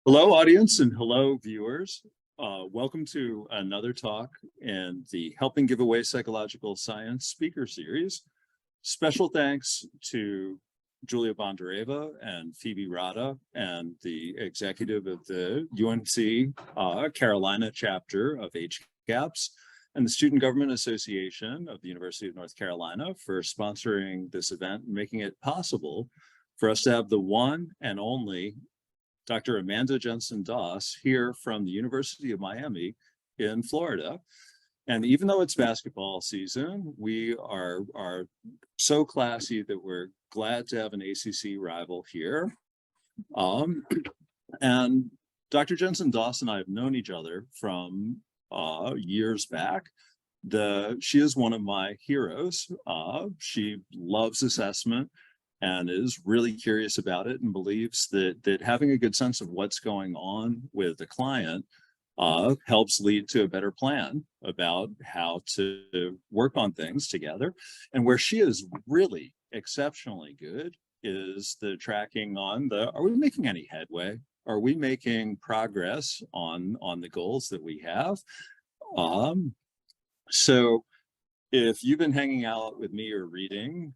Hello, audience, and hello, viewers. Welcome to another talk in the Helping Give Away Psychological Science speaker series. Special thanks to Julia Bondareva and Phoebe Rada and the executive of the UNC Carolina chapter of HCAPS and the Student Government Association of the University of North Carolina for sponsoring this event and making it possible for us to have the one and only Dr. Amanda Jensen-Doss here from the University of Miami in Florida. And even though it's basketball season, we are so classy that we're glad to have an ACC rival here. And Dr. Jensen-Doss and I have known each other from years back. She is one of my heroes. She loves assessment and is really curious about it and believes that having a good sense of what's going on with the client helps lead to a better plan about how to work on things together. And where she is really exceptionally good is the tracking on are we making any headway? Are we making progress on the goals that we have? So if you've been hanging out with me or reading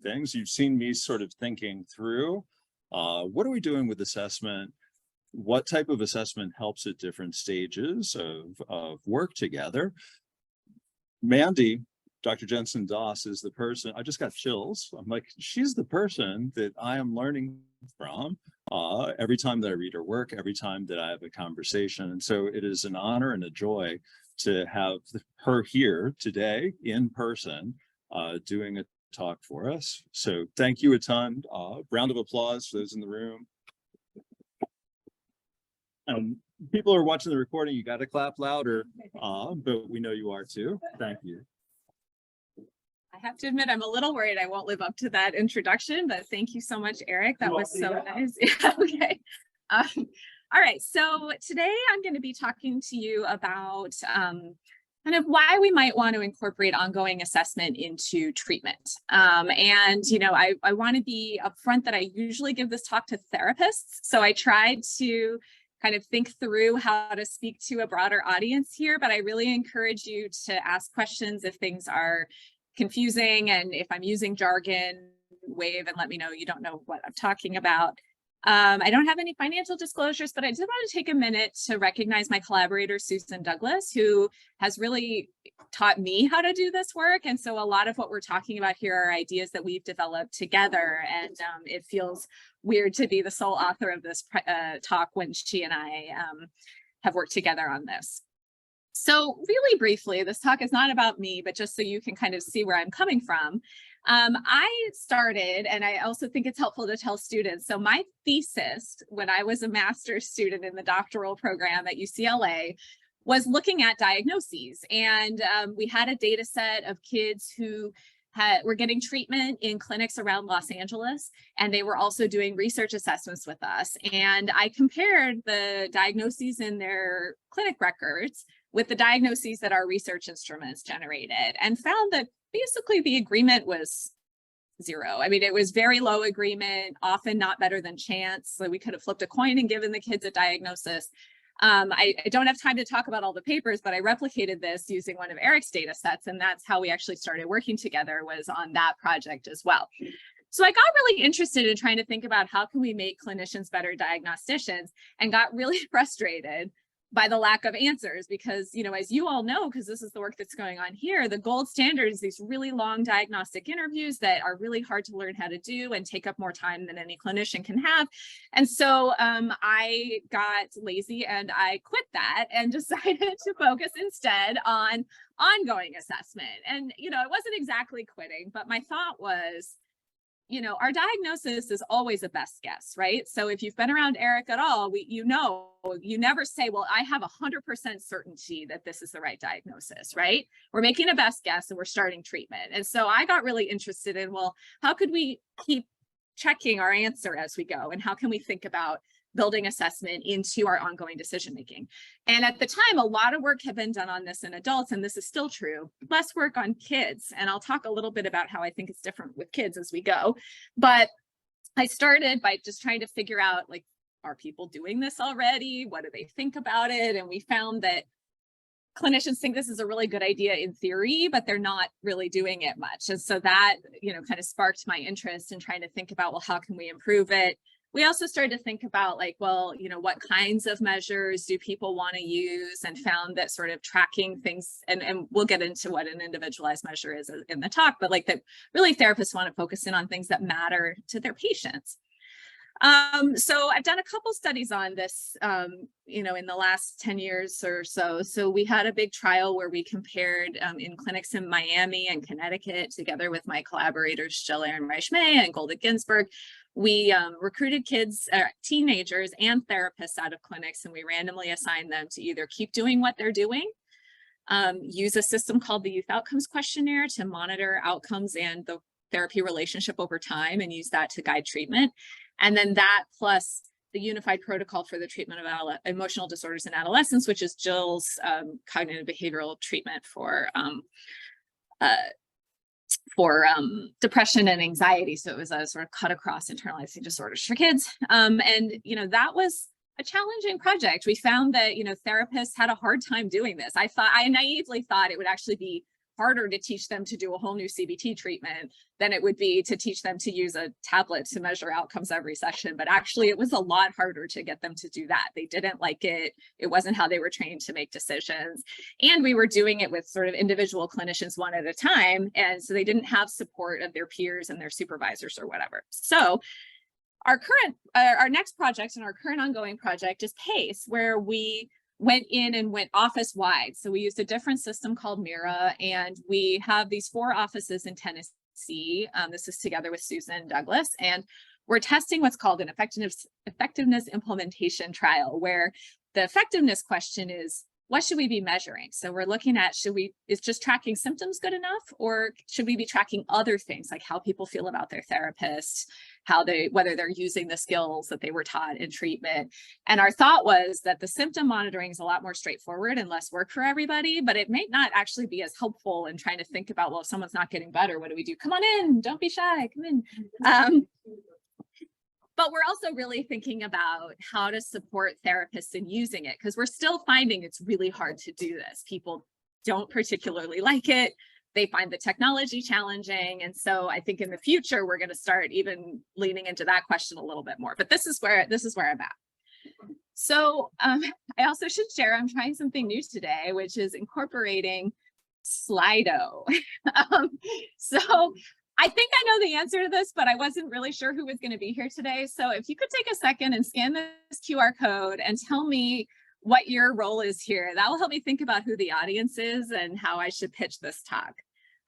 things, you've seen me sort of thinking through, what are we doing with assessment? What type of assessment helps at different stages of work together? Mandy, Dr. Jensen-Doss is the person, I just got chills. I'm like, she's the person that I am learning from every time that I read her work, every time that I have a conversation. And so it is an honor and a joy to have her here today in person doing a talk for us. So thank you a ton. Round of applause for those in the room. People who are watching the recording, you got to clap louder, but we know you are too. Thank you. I have to admit, I'm a little worried I won't live up to that introduction, but thank you so much, Eric. That was so nice. Yeah, okay. All right, so today I'm going to be talking to you about kind of why we might want to incorporate ongoing assessment into treatment. And, you know, I want to be upfront that I usually give this talk to therapists. So I tried to kind of think through how to speak to a broader audience here, but I really encourage you to ask questions if things are confusing, and if I'm using jargon, wave and let me know you don't know what I'm talking about. I don't have any financial disclosures, but I did want to take a minute to recognize my collaborator, Susan Douglas, who has really taught me how to do this work. And so a lot of what we're talking about here are ideas that we've developed together. And it feels weird to be the sole author of this talk when she and I have worked together on this. So really briefly, this talk is not about me, but just so you can kind of see where I'm coming from. I started, and I also think it's helpful to tell students, so my thesis when I was a master's student in the doctoral program at UCLA was looking at diagnoses. And we had a data set of kids who were getting treatment in clinics around Los Angeles, and they were also doing research assessments with us. And I compared the diagnoses in their clinic records with the diagnoses that our research instruments generated, and found that basically the agreement was zero. I mean, it was very low agreement, often not better than chance. So we could have flipped a coin and given the kids a diagnosis. I don't have time to talk about all the papers, but I replicated this using one of Eric's data sets, and that's how we actually started working together, was on that project as well. So I got really interested in trying to think about how can we make clinicians better diagnosticians, and got really frustrated by the lack of answers, because, you know, as you all know, because this is the work that's going on here, the gold standard is these really long diagnostic interviews that are really hard to learn how to do and take up more time than any clinician can have. And so I got lazy and I quit that and decided to focus instead on ongoing assessment. And, you know, it wasn't exactly quitting, but my thought was, you know, our diagnosis is always a best guess, right? So if you've been around Eric at all, you know, you never say, well, I have 100% certainty that this is the right diagnosis, right? We're making a best guess and we're starting treatment. And so I got really interested in, well, how could we keep checking our answer as we go? And how can we think about building assessment into our ongoing decision-making? And at the time, a lot of work had been done on this in adults, and this is still true, less work on kids. And I'll talk a little bit about how I think it's different with kids as we go. But I started by just trying to figure out, like, are people doing this already? What do they think about it? And we found that clinicians think this is a really good idea in theory, but they're not really doing it much. And so that, kind of sparked my interest in trying to think about, well, how can we improve it? We also started to think about like, well, what kinds of measures do people want to use, and found that sort of tracking things, and we'll get into what an individualized measure is in the talk, but like that really therapists want to focus in on things that matter to their patients. So I've done a couple studies on this, in the last 10 years or so. So we had a big trial where we compared in clinics in Miami and Connecticut, together with my collaborators, Jill Erin Reichmay and Golda Ginsburg. We recruited kids, teenagers and therapists out of clinics, and we randomly assigned them to either keep doing what they're doing, use a system called the Youth Outcomes Questionnaire to monitor outcomes and the therapy relationship over time, and use that to guide treatment. And then that plus the Unified Protocol for the Treatment of Emotional Disorders in Adolescents, which is Jill's cognitive behavioral treatment for depression and anxiety. So it was a sort of cut across internalizing disorders for kids. And, that was a challenging project. We found that, therapists had a hard time doing this. I naively thought it would actually be harder to teach them to do a whole new CBT treatment than it would be to teach them to use a tablet to measure outcomes every session. But actually, it was a lot harder to get them to do that. They didn't like it. It wasn't how they were trained to make decisions. And we were doing it with sort of individual clinicians one at a time. And so they didn't have support of their peers and their supervisors or whatever. So our next project and our current ongoing project is PACE, where we went in and went office wide. So we used a different system called Mira, and we have these 4 offices in Tennessee. This is together with Susan Douglas, and we're testing what's called an effectiveness implementation trial, where the effectiveness question is, what should we be measuring? So we're looking at, is just tracking symptoms good enough, or should we be tracking other things like how people feel about their therapist, whether they're using the skills that they were taught in treatment. And our thought was that the symptom monitoring is a lot more straightforward and less work for everybody, but it may not actually be as helpful in trying to think about, well, if someone's not getting better, what do we do? Come on in, don't be shy, come in. But we're also really thinking about how to support therapists in using it, because we're still finding it's really hard to do this. People don't particularly like it. They find the technology challenging. And so I think in the future, we're going to start even leaning into that question a little bit more. But this is where I'm at. So I also should share, I'm trying something new today, which is incorporating Slido. So I think I know the answer to this, but I wasn't really sure who was going to be here today. So if you could take a second and scan this QR code and tell me what your role is here, that will help me think about who the audience is and how I should pitch this talk.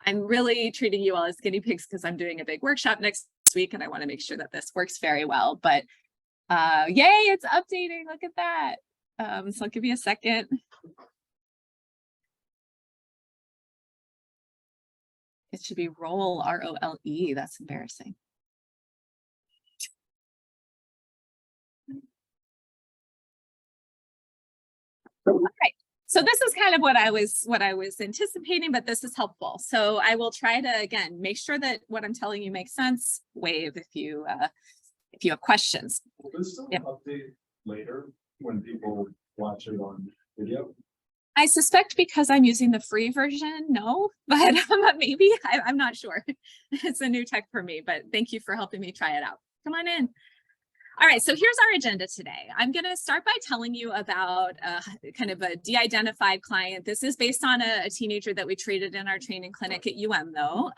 I'm really treating you all as guinea pigs because I'm doing a big workshop next week and I want to make sure that this works very well. But yay, it's updating. Look at that. So I'll give you a second. It should be role, R-O-L-E. That's embarrassing. All right. So this is kind of what I was anticipating, but this is helpful. So I will try to, again, make sure that what I'm telling you makes sense. Wave if you have questions. Will this still update later when people watch it on video? I suspect because I'm using the free version, no, but maybe, I'm not sure. It's a new tech for me, but thank you for helping me try it out. Come on in. All right, so here's our agenda today. I'm going to start by telling you about kind of a de-identified client. This is based on a teenager that we treated in our training clinic at UM though.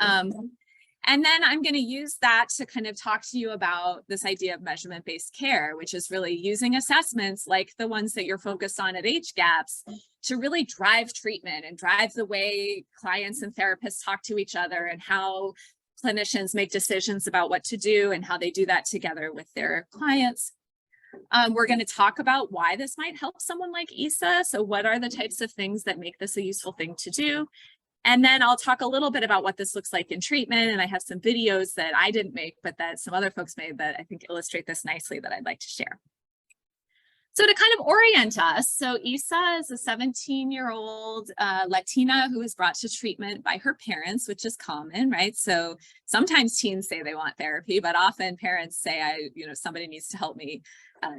And then I'm going to use that to kind of talk to you about this idea of measurement-based care, which is really using assessments like the ones that you're focused on at Age Gaps to really drive treatment and drive the way clients and therapists talk to each other and how clinicians make decisions about what to do and how they do that together with their clients. We're going to talk about why this might help someone like Isa. So what are the types of things that make this a useful thing to do? And then I'll talk a little bit about what this looks like in treatment. And I have some videos that I didn't make, but that some other folks made that I think illustrate this nicely that I'd like to share. So to kind of orient us, so Isa is a 17-year-old Latina who was brought to treatment by her parents, which is common, right? So sometimes teens say they want therapy, but often parents say, somebody needs to help me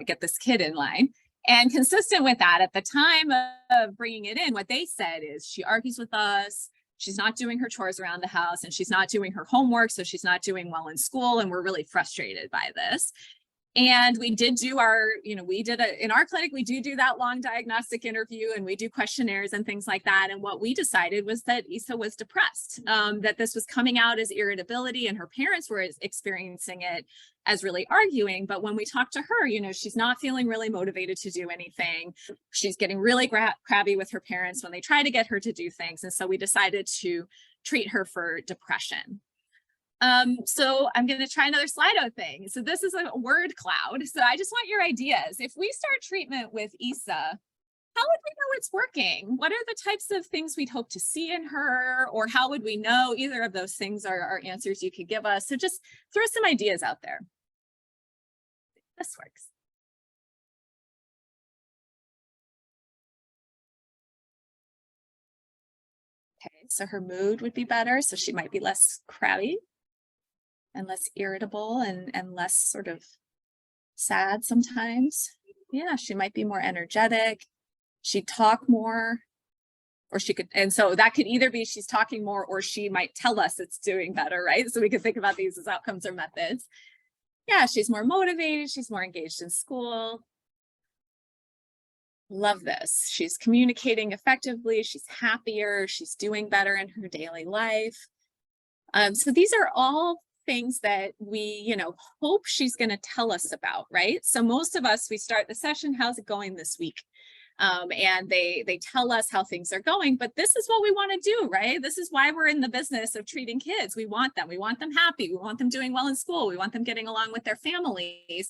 get this kid in line. And consistent with that, at the time of bringing it in, what they said is she argues with us, she's not doing her chores around the house, and she's not doing her homework, so she's not doing well in school, and we're really frustrated by this. And we did do our, in our clinic, we do that long diagnostic interview, and we do questionnaires and things like that. And what we decided was that Issa was depressed, that this was coming out as irritability, and her parents were experiencing it as really arguing. But when we talked to her, she's not feeling really motivated to do anything. She's getting really crabby with her parents when they try to get her to do things. And so we decided to treat her for depression. So I'm going to try another Slido thing. So this is a word cloud. So I just want your ideas. If we start treatment with Issa, how would we know it's working? What are the types of things we'd hope to see in her? Or how would we know? Either of those things are answers you could give us. So just throw some ideas out there. This works. Okay, so her mood would be better. So she might be less crabby and less irritable and less sort of sad sometimes. Yeah, she might be more energetic. She'd talk more, or she could, and so that could either be she's talking more, or she might tell us it's doing better, right? So we could think about these as outcomes or methods. Yeah, she's more motivated. She's more engaged in school. Love this. She's communicating effectively. She's happier. She's doing better in her daily life. So these are all things that we, hope she's going to tell us about, right? So most of us, we start the session, how's it going this week? And they tell us how things are going, but this is what we want to do, right? This is why we're in the business of treating kids. We want them happy. We want them doing well in school. We want them getting along with their families.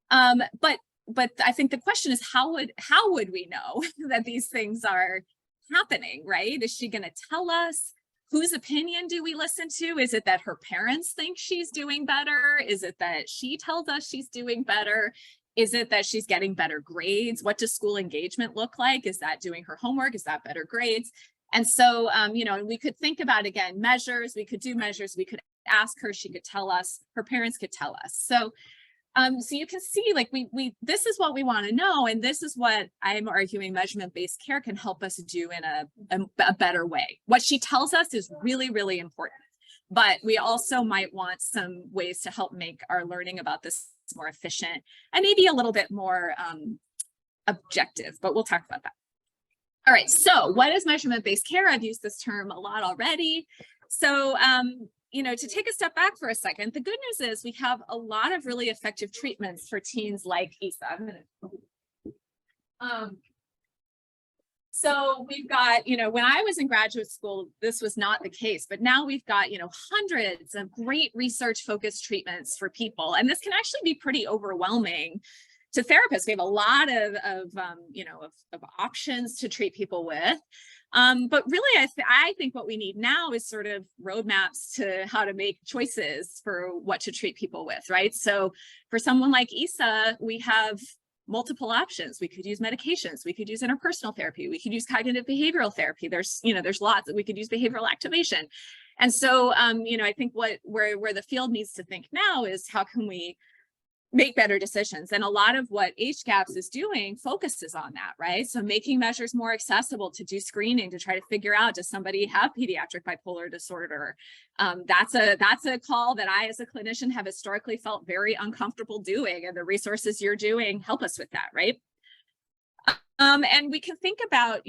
But I think the question is, how would we know that these things are happening, right? Is she going to tell us? Whose opinion do we listen to? Is it that her parents think she's doing better? Is it that she tells us she's doing better? Is it that she's getting better grades? What does school engagement look like? Is that doing her homework? Is that better grades? And so, and we could think about, again, measures. We could do measures. We could ask her. She could tell us. Her parents could tell us. So you can see, like, this is what we want to know, and this is what I'm arguing measurement-based care can help us do in a better way. What she tells us is really, really important, but we also might want some ways to help make our learning about this more efficient and maybe a little bit more objective, but we'll talk about that. All right, so what is measurement-based care? I've used this term a lot already. So, to take a step back for a second, the good news is we have a lot of really effective treatments for teens like Issa. So we've got, when I was in graduate school, this was not the case, but now we've got, hundreds of great research-focused treatments for people. And this can actually be pretty overwhelming to therapists. We have a lot of options to treat people with. But really, I think what we need now is sort of roadmaps to how to make choices for what to treat people with, right? So for someone like Issa, we have multiple options. We could use medications. We could use interpersonal therapy. We could use cognitive behavioral therapy. There's lots that we could use behavioral activation. And so, I think where the field needs to think now is how can we make better decisions? And a lot of what HGAPS is doing focuses on that, right? So making measures more accessible to do screening, to try to figure out, does somebody have pediatric bipolar disorder? That's a call that I, as a clinician, have historically felt very uncomfortable doing, and the resources you're doing help us with that, right? And we can think about,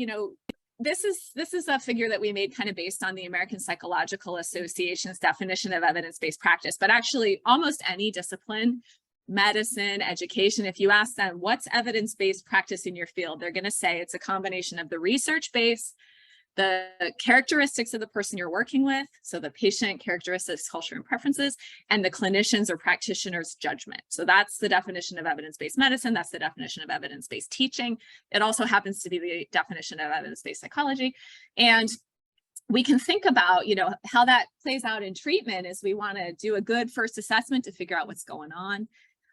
this is a figure that we made kind of based on the American Psychological Association's definition of evidence-based practice, but actually almost any discipline, medicine, education, if you ask them what's evidence-based practice in your field, they're going to say it's a combination of the research base, the characteristics of the person you're working with, so the patient characteristics, culture, and preferences, and the clinicians or practitioners' judgment. So that's the definition of evidence-based medicine. That's the definition of evidence-based teaching. It also happens to be the definition of evidence-based psychology. And we can think about, how that plays out in treatment is we want to do a good first assessment to figure out what's going on.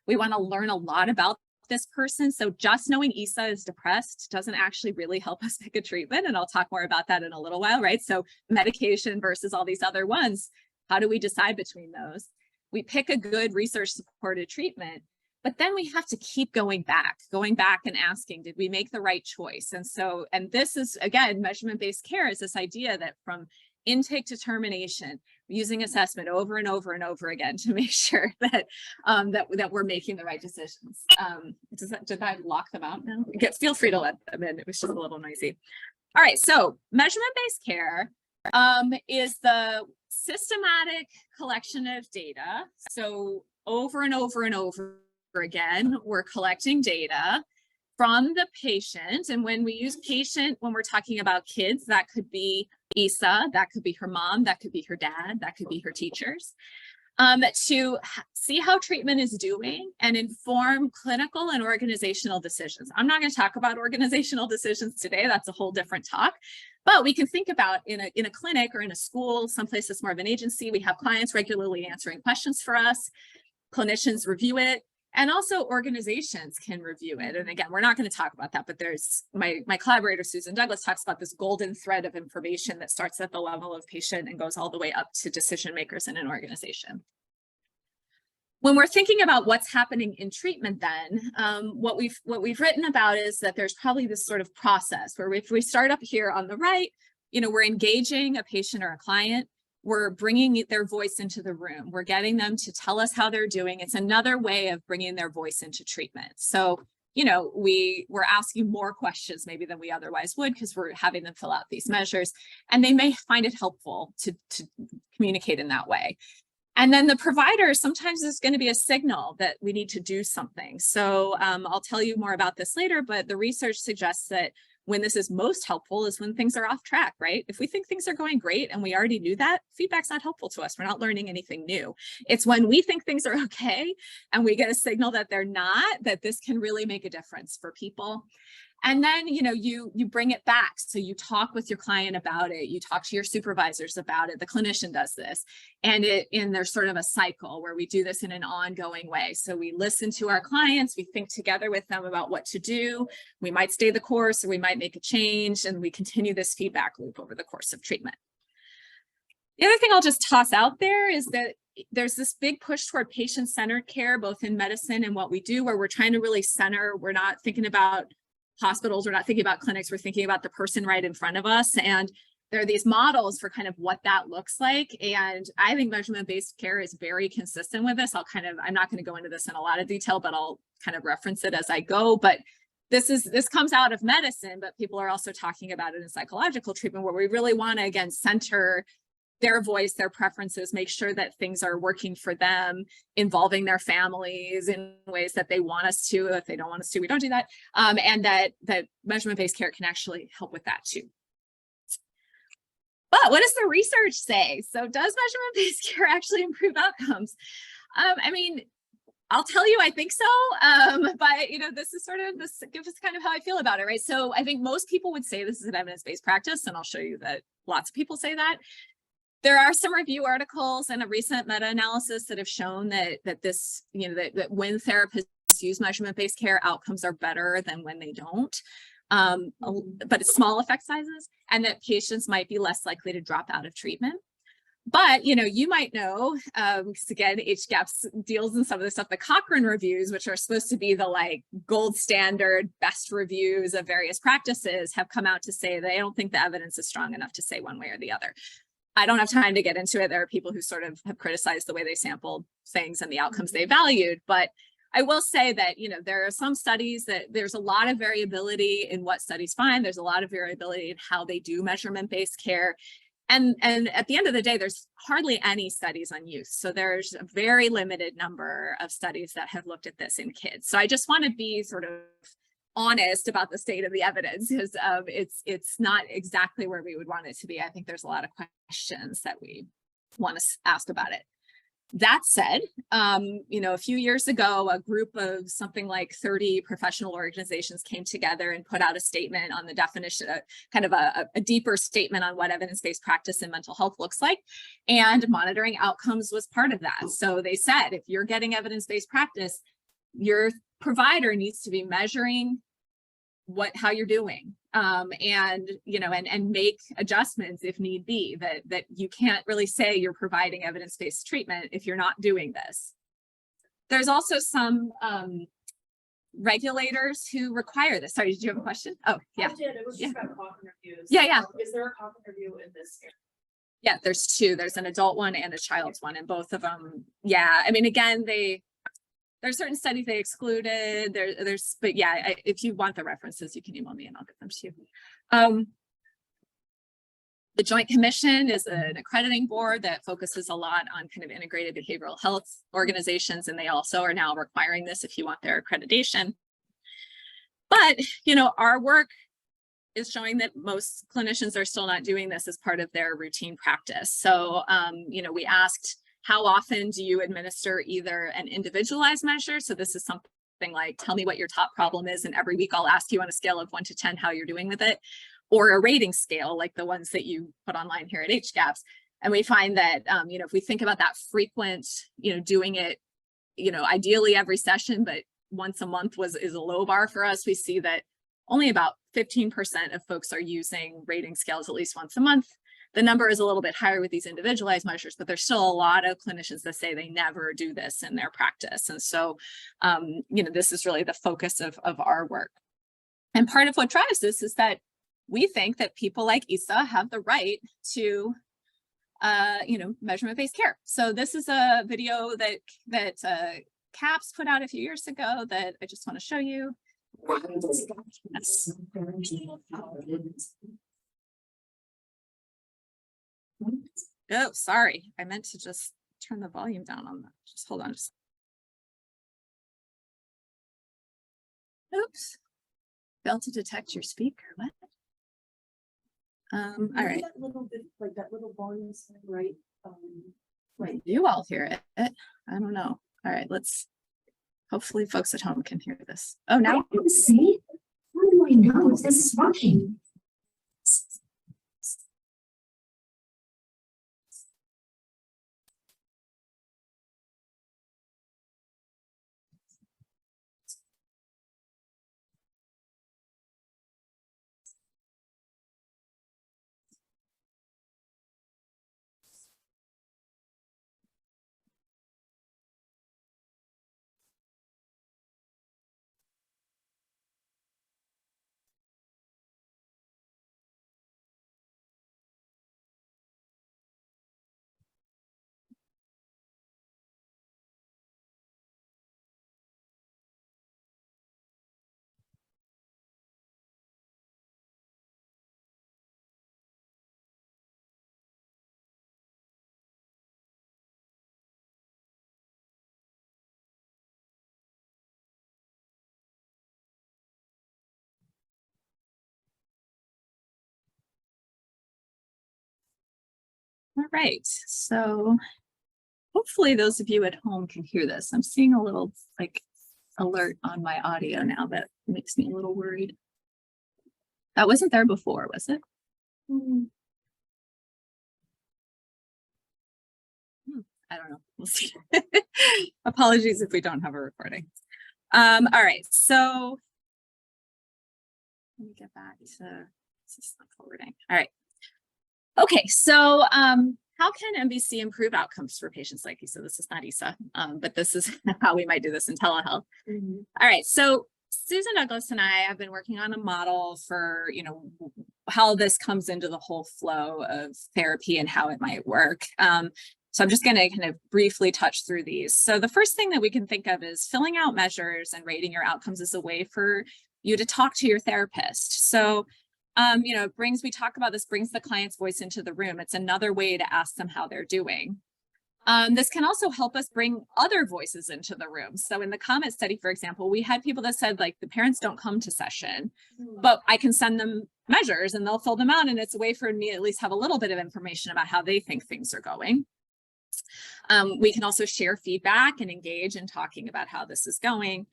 We want to learn a lot about this person. So just knowing Issa is depressed doesn't actually really help us pick a treatment. And I'll talk more about that in a little while, right? So medication versus all these other ones, how do we decide between those? We pick a good research supported treatment. But then we have to keep going back and asking, did we make the right choice? And so, and this is, again, measurement-based care is this idea that from intake to termination, using assessment over and over and over again to make sure that that we're making the right decisions. Did I lock them out now? Feel free to let them in. It was just a little noisy. All right, so measurement-based care is the systematic collection of data. So over and over and over again, we're collecting data from the patient. And when we use patient, when we're talking about kids, that could be Isa, that could be her mom, that could be her dad, that could be her teachers, to see how treatment is doing and inform clinical and organizational decisions. I'm not going to talk about organizational decisions today. That's a whole different talk. But we can think about in a clinic or in a school, someplace that's more of an agency, we have clients regularly answering questions for us. Clinicians review it. And also organizations can review it. And again, we're not going to talk about that, but there's my collaborator, Susan Douglas, talks about this golden thread of information that starts at the level of patient and goes all the way up to decision makers in an organization. When we're thinking about what's happening in treatment then, what we've written about is that there's probably this sort of process where if we start up here on the right, we're engaging a patient or a client. We're bringing their voice into the room. We're getting them to tell us how they're doing. It's another way of bringing their voice into treatment. So, we're asking more questions maybe than we otherwise would because we're having them fill out these measures, and they may find it helpful to communicate in that way. And then the provider, sometimes there's going to be a signal that we need to do something. So I'll tell you more about this later, but the research suggests that when this is most helpful is when things are off track, right? If we think things are going great and we already knew that, feedback's not helpful to us. We're not learning anything new. It's when we think things are okay and we get a signal that they're not, that this can really make a difference for people. And then, you bring it back. So you talk with your client about it. You talk to your supervisors about it. The clinician does this. And there's sort of a cycle where we do this in an ongoing way. So we listen to our clients. We think together with them about what to do. We might stay the course or we might make a change. And we continue this feedback loop over the course of treatment. The other thing I'll just toss out there is that there's this big push toward patient-centered care, both in medicine and what we do, where we're trying to really center. We're not thinking about hospitals, we're not thinking about clinics, we're thinking about the person right in front of us. And there are these models for kind of what that looks like. And I think measurement-based care is very consistent with this. I'm not going to go into this in a lot of detail, but I'll kind of reference it as I go. But this comes out of medicine, but people are also talking about it in psychological treatment, where we really want to, again, center their voice, their preferences, make sure that things are working for them, involving their families in ways that they want us to. If they don't want us to, we don't do that. And that measurement-based care can actually help with that too. But what does the research say? So does measurement-based care actually improve outcomes? I'll tell you, I think so. But this is this gives us kind of how I feel about it, right? So I think most people would say this is an evidence-based practice, and I'll show you that lots of people say that. There are some review articles and a recent meta-analysis that have shown that when therapists use measurement-based care, outcomes are better than when they don't. But it's small effect sizes, and that patients might be less likely to drop out of treatment. But, you might know, because again, HGAPS deals in some of the stuff, the Cochrane reviews, which are supposed to be the gold standard best reviews of various practices, have come out to say they don't think the evidence is strong enough to say one way or the other. I don't have time to get into it. There are people who sort of have criticized the way they sampled things and the outcomes they valued. But I will say that, there are some studies that there's a lot of variability in what studies find. There's a lot of variability in how they do measurement-based care. And at the end of the day, there's hardly any studies on youth. So there's a very limited number of studies that have looked at this in kids. So I just want to be sort of honest about the state of the evidence, because it's not exactly where we would want it to be. I think there's a lot of questions that we want to ask about it. That said, a few years ago, a group of something like 30 professional organizations came together and put out a statement on the definition, kind of a deeper statement on what evidence-based practice in mental health looks like. And monitoring outcomes was part of that. So they said, if you're getting evidence-based practice, your provider needs to be measuring how you're doing, and make adjustments if need be. That you can't really say you're providing evidence-based treatment if you're not doing this. There's also some regulators who require this. Sorry, did you have a question? Oh, yeah. I did. It was just about coffin reviews. Yeah. Is there a coffin review in this area? Yeah, there's two. There's an adult one and a child's one, and both of them. Yeah, I mean, again, there's certain studies they excluded. But yeah, if you want the references, you can email me and I'll get them to you. The Joint Commission is an accrediting board that focuses a lot on kind of integrated behavioral health organizations, and they also are now requiring this if you want their accreditation. But, you know, our work is showing that most clinicians are still not doing this as part of their routine practice. So, you know, we asked, how often do you administer either an individualized measure? So this is something like, tell me what your top problem is, and every week I'll ask you on a scale of 1 to 10 how you're doing with it, or a rating scale like the ones that you put online here at HGAPS. And we find that, you know, if we think about that frequent, you know, doing it, you know, ideally every session, but once a month is a low bar for us, we see that only about 15% of folks are using rating scales at least once a month. The number is a little bit higher with these individualized measures, but there's still a lot of clinicians that say they never do this in their practice. And so, you know, this is really the focus of our work. And part of what drives this is that we think that people like Isa have the right to, you know, measurement-based care. So this is a video that CAPS put out a few years ago that I just want to show you. Yes. Oh, sorry. I meant to just turn the volume down on that. Just hold on. Oops. Failed to detect your speaker. What? All right. That little bit, like that little volume sign, right? Right. You all hear it. I don't know. All right, hopefully folks at home can hear this. Oh, now. See? How do I know if this is working? All right, so hopefully those of you at home can hear this. I'm seeing a little like alert on my audio now that makes me a little worried. That wasn't there before, was it? I don't know. We'll see. Apologies if we don't have a recording. All right, so let me get back to this is not forwarding. All right. Okay, so how can MBC improve outcomes for patients like Isa? This is not Isa, but this is how we might do this in telehealth. All right, so Susan Douglas and I have been working on a model for, you know, how this comes into the whole flow of therapy and how it might work. So I'm just going to kind of briefly touch through these. So the first thing that we can think of is filling out measures and rating your outcomes as a way for you to talk to your therapist. So you know, we talk about this brings the client's voice into the room. It's another way to ask them how they're doing. This can also help us bring other voices into the room. So in the comment study, for example, we had people that said like the parents don't come to session, but I can send them measures and they'll fill them out. And it's a way for me to at least have a little bit of information about how they think things are going. We can also share feedback and engage in talking about how this is going.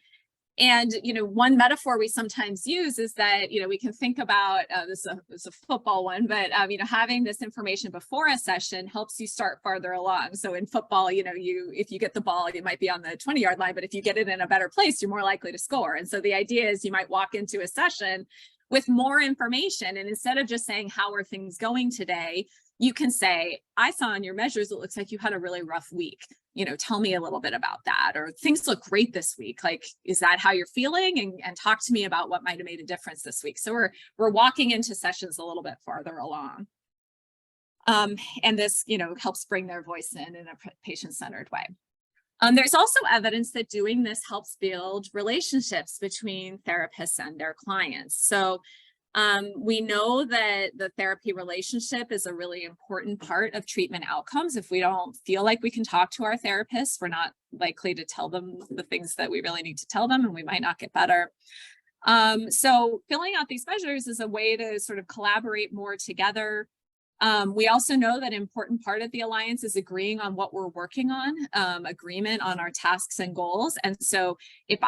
And, you know, one metaphor we sometimes use is that, you know, we can think about, this is a football one, but, you know, having this information before a session helps you start farther along. So in football, you know, if you get the ball, it might be on the 20-yard line, but if you get it in a better place, you're more likely to score. And so the idea is you might walk into a session with more information. And instead of just saying, how are things going today, you can say, I saw on your measures, it looks like you had a really rough week. Tell me a little bit about that. Or things look great this week. Like, is that how you're feeling? And talk to me about what might have made a difference this week. So we're walking into sessions a little bit farther along. And this, helps bring their voice in a patient-centered way. There's also evidence that doing this helps build relationships between therapists and their clients. So we know that the therapy relationship is a really important part of treatment outcomes. If we don't feel like we can talk to our therapists, we're not likely to tell them the things that we really need to tell them, and we might not get better. So filling out these measures is a way to sort of collaborate more together. We also know that an important part of the alliance is agreeing on what we're working on, agreement on our tasks and goals. And so if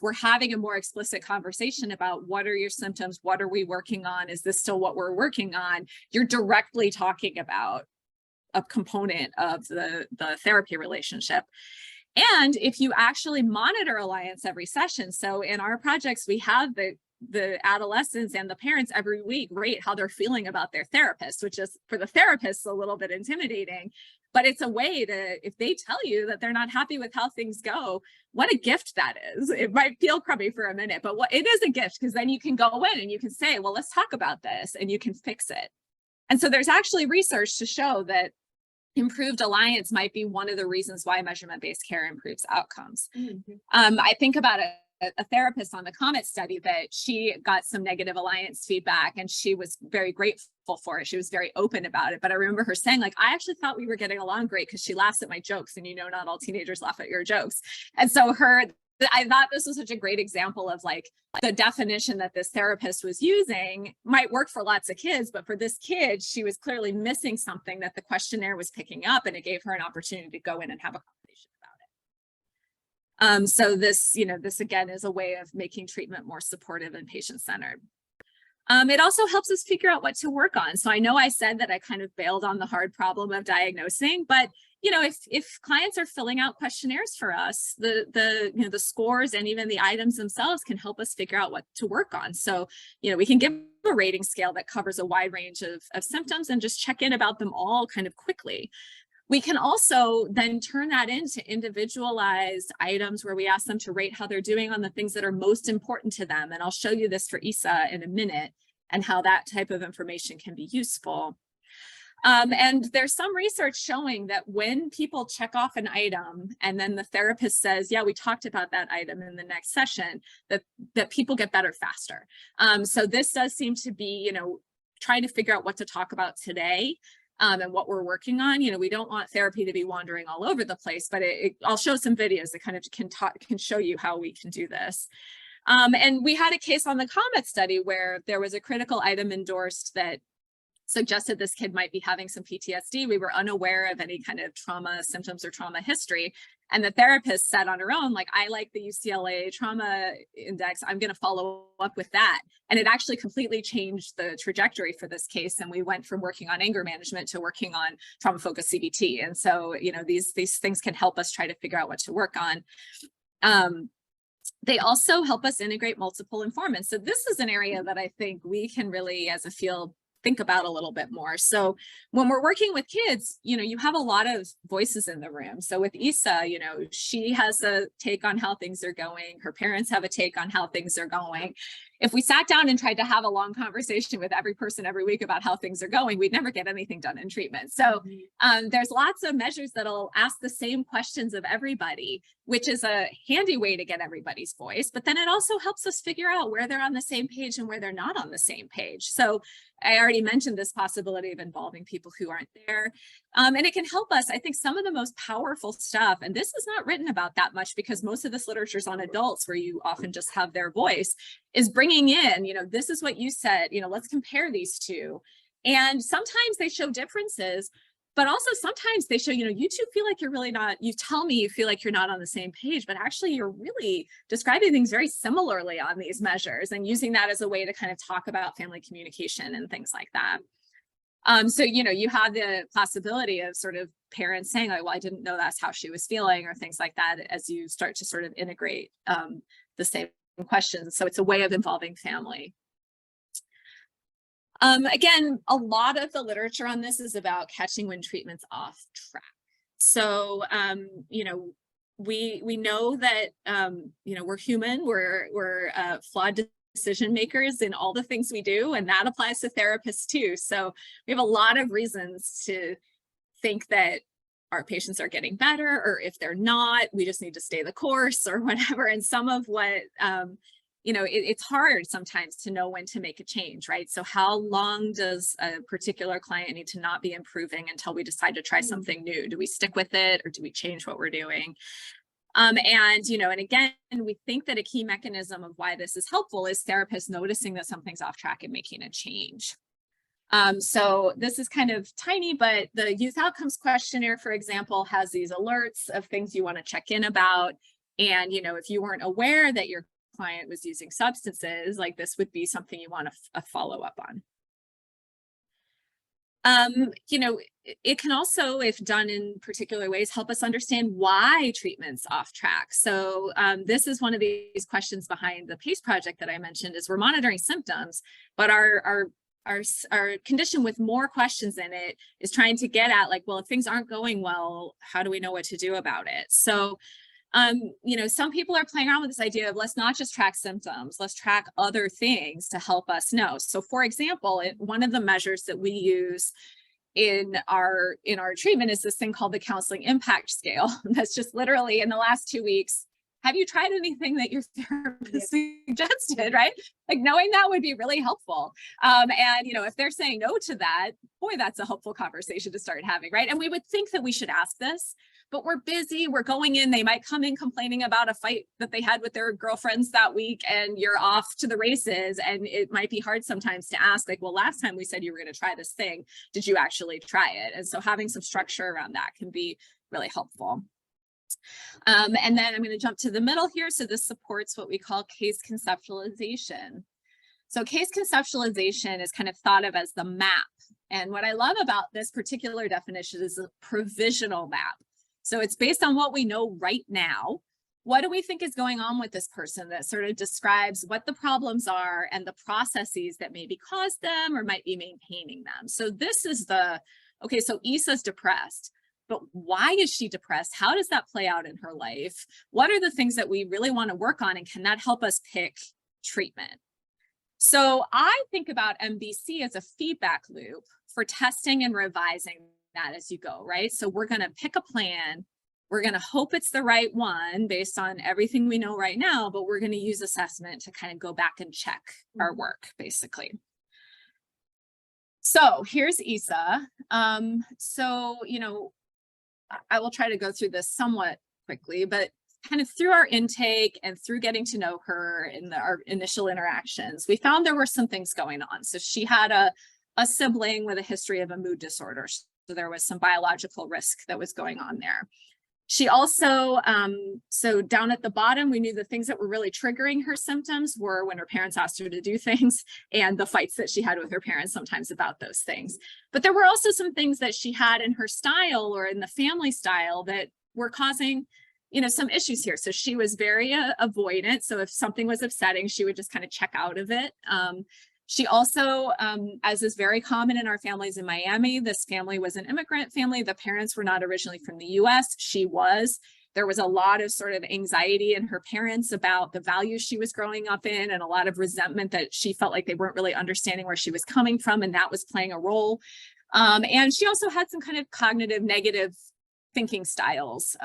we're having a more explicit conversation about what are your symptoms, what are we working on, is this still what we're working on, you're directly talking about a component of the therapy relationship. And if you actually monitor alliance every session, so in our projects, we have the adolescents and the parents every week rate how they're feeling about their therapist, which is for the therapists a little bit intimidating, but it's a way to, if they tell you that they're not happy with how things go, what a gift that is. It might feel crummy for a minute, but it is a gift, because then you can go in and you can say, well, let's talk about this, and you can fix it. And so there's actually research to show that improved alliance might be one of the reasons why measurement-based care improves outcomes. I think about a therapist on the COMET study that she got some negative alliance feedback, and she was very grateful for it. She was very open about it. But I remember her saying, like, I actually thought we were getting along great because she laughs at my jokes, and not all teenagers laugh at your jokes. And so I thought this was such a great example of like the definition that this therapist was using might work for lots of kids, but for this kid, she was clearly missing something that the questionnaire was picking up, and it gave her an opportunity to go in and have a conversation about it. So this, this again is a way of making treatment more supportive and patient-centered. It also helps us figure out what to work on. So I know I said that I kind of bailed on the hard problem of diagnosing, but if clients are filling out questionnaires for us, the scores and even the items themselves can help us figure out what to work on. So, we can give a rating scale that covers a wide range of symptoms and just check in about them all kind of quickly. We can also then turn that into individualized items where we ask them to rate how they're doing on the things that are most important to them. And I'll show you this for ISA in a minute, and how that type of information can be useful. And there's some research showing that when people check off an item and then the therapist says, yeah, we talked about that item in the next session, that people get better faster. So this does seem to be, trying to figure out what to talk about today. And what we're working on. We don't want therapy to be wandering all over the place, but I'll show some videos that kind of can show you how we can do this. And we had a case on the COMET study where there was a critical item endorsed that suggested this kid might be having some PTSD. We were unaware of any kind of trauma symptoms or trauma history. And the therapist said on her own, like, I like the UCLA trauma index, I'm going to follow up with that. And it actually completely changed the trajectory for this case. And we went from working on anger management to working on trauma-focused CBT. And so, these things can help us try to figure out what to work on. They also help us integrate multiple informants. So this is an area that I think we can really, as a field, think about a little bit more. So when we're working with kids, you have a lot of voices in the room. So with Issa, she has a take on how things are going. Her parents have a take on how things are going. If we sat down and tried to have a long conversation with every person every week about how things are going, we'd never get anything done in treatment. So there's lots of measures that'll ask the same questions of everybody, which is a handy way to get everybody's voice. But then it also helps us figure out where they're on the same page and where they're not on the same page. So I already mentioned this possibility of involving people who aren't there. And it can help us. I think some of the most powerful stuff, and this is not written about that much because most of this literature is on adults where you often just have their voice, is bringing in, this is what you said, let's compare these two. And sometimes they show differences, but also sometimes they show, you two feel like you're really not, you tell me you feel like you're not on the same page, but actually you're really describing things very similarly on these measures, and using that as a way to kind of talk about family communication and things like that. So, you have the possibility of sort of parents saying, like, well, I didn't know that's how she was feeling, or things like that, as you start to sort of integrate the same questions. So it's a way of involving family. Again, a lot of the literature on this is about catching when treatment's off track. So, you know, we know that, you know, we're human, we're flawed decision makers in all the things we do, and that applies to therapists too. So we have a lot of reasons to think that our patients are getting better, or if they're not, we just need to stay the course or whatever. And some of what, you know, it's hard sometimes to know when to make a change, right? So how long does a particular client need to not be improving until we decide to try something new? Do we stick with it, or do we change what we're doing? And, you know, and again, we think that a key mechanism of why this is helpful is therapists noticing that something's off track and making a change. So this is kind of tiny, but the youth outcomes questionnaire, for example, has these alerts of things you want to check in about. And, you know, if you weren't aware that your client was using substances, like this would be something you want to follow up on. You know, it can also, if done in particular ways, help us understand why treatment's off track. So this is one of these questions behind the PACE project that I mentioned, is we're monitoring symptoms, but our condition with more questions in it is trying to get at, like, well, if things aren't going well, how do we know what to do about it? So you know, some people are playing around with this idea of, let's not just track symptoms, let's track other things to help us know. So for example, one of the measures that we use in our treatment is this thing called the counseling impact scale. That's just literally, in the last 2 weeks, have you tried anything that your therapist suggested, right? Like, knowing that would be really helpful. And, you know, if they're saying no to that, boy, that's a helpful conversation to start having, right? And we would think that we should ask this, but we're busy, we're going in, they might come in complaining about a fight that they had with their girlfriends that week, and you're off to the races. And it might be hard sometimes to ask, like, well, last time we said you were going to try this thing, did you actually try it? And so having some structure around that can be really helpful. And then I'm going to jump to the middle here. So this supports what we call case conceptualization. So case conceptualization is kind of thought of as the map. And what I love about this particular definition is a provisional map. So it's based on what we know right now. What do we think is going on with this person that sort of describes what the problems are and the processes that maybe caused them or might be maintaining them? So this is the, okay, so Issa's depressed, but why is she depressed? How does that play out in her life? What are the things that we really want to work on, and can that help us pick treatment? So I think about MBC as a feedback loop for testing and revising that as you go, right? So we're going to pick a plan. We're going to hope it's the right one based on everything we know right now, but we're going to use assessment to kind of go back and check our work, basically. So here's Issa. So, you know, I will try to go through this somewhat quickly, but kind of through our intake and through getting to know her in our initial interactions, we found there were some things going on. So she had a sibling with a history of a mood disorder. So there was some biological risk that was going on there. She also, so down at the bottom, we knew the things that were really triggering her symptoms were when her parents asked her to do things, and the fights that she had with her parents sometimes about those things. But there were also some things that she had in her style or in the family style that were causing, you know, some issues here. So she was very avoidant. So if something was upsetting, she would just kind of check out of it. She also, as is very common in our families in Miami, this family was an immigrant family. The parents were not originally from the US. She was. There was a lot of sort of anxiety in her parents about the values she was growing up in, and a lot of resentment that she felt like they weren't really understanding where she was coming from, and that was playing a role. And she also had some kind of cognitive negative thinking styles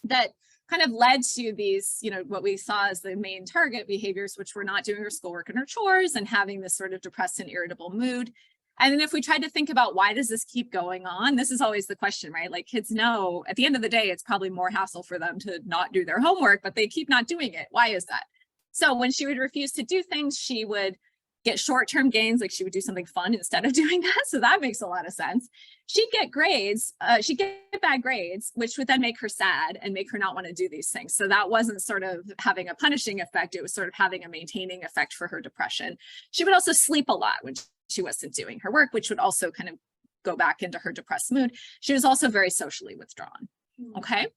that kind of led to these, you know, what we saw as the main target behaviors, which were not doing her schoolwork and her chores and having this sort of depressed and irritable mood. And then if we tried to think about why does this keep going on, this is always the question, right? Like, kids know at the end of the day, it's probably more hassle for them to not do their homework, but they keep not doing it. Why is that? So when she would refuse to do things, she would get short-term gains, like she would do something fun instead of doing that. So that makes a lot of sense. She'd get grades, she'd get bad grades, which would then make her sad and make her not want to do these things. So that wasn't sort of having a punishing effect. It was sort of having a maintaining effect for her depression. She would also sleep a lot when she wasn't doing her work, which would also kind of go back into her depressed mood. She was also very socially withdrawn. Okay,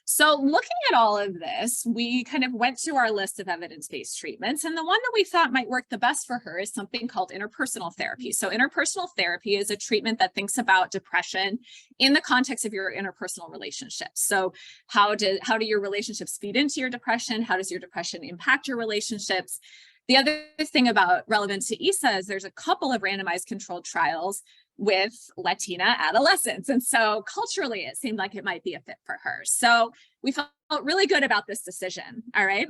so looking at all of this, we kind of went to our list of evidence-based treatments, and the one that we thought might work the best for her is something called interpersonal therapy. So interpersonal therapy is a treatment that thinks about depression in the context of your interpersonal relationships. So how do your relationships feed into your depression? How does your depression impact your relationships? The other thing about relevant to ISA is there's a couple of randomized controlled trials with Latina adolescents. And so culturally, it seemed like it might be a fit for her. So we felt really good about this decision. All right.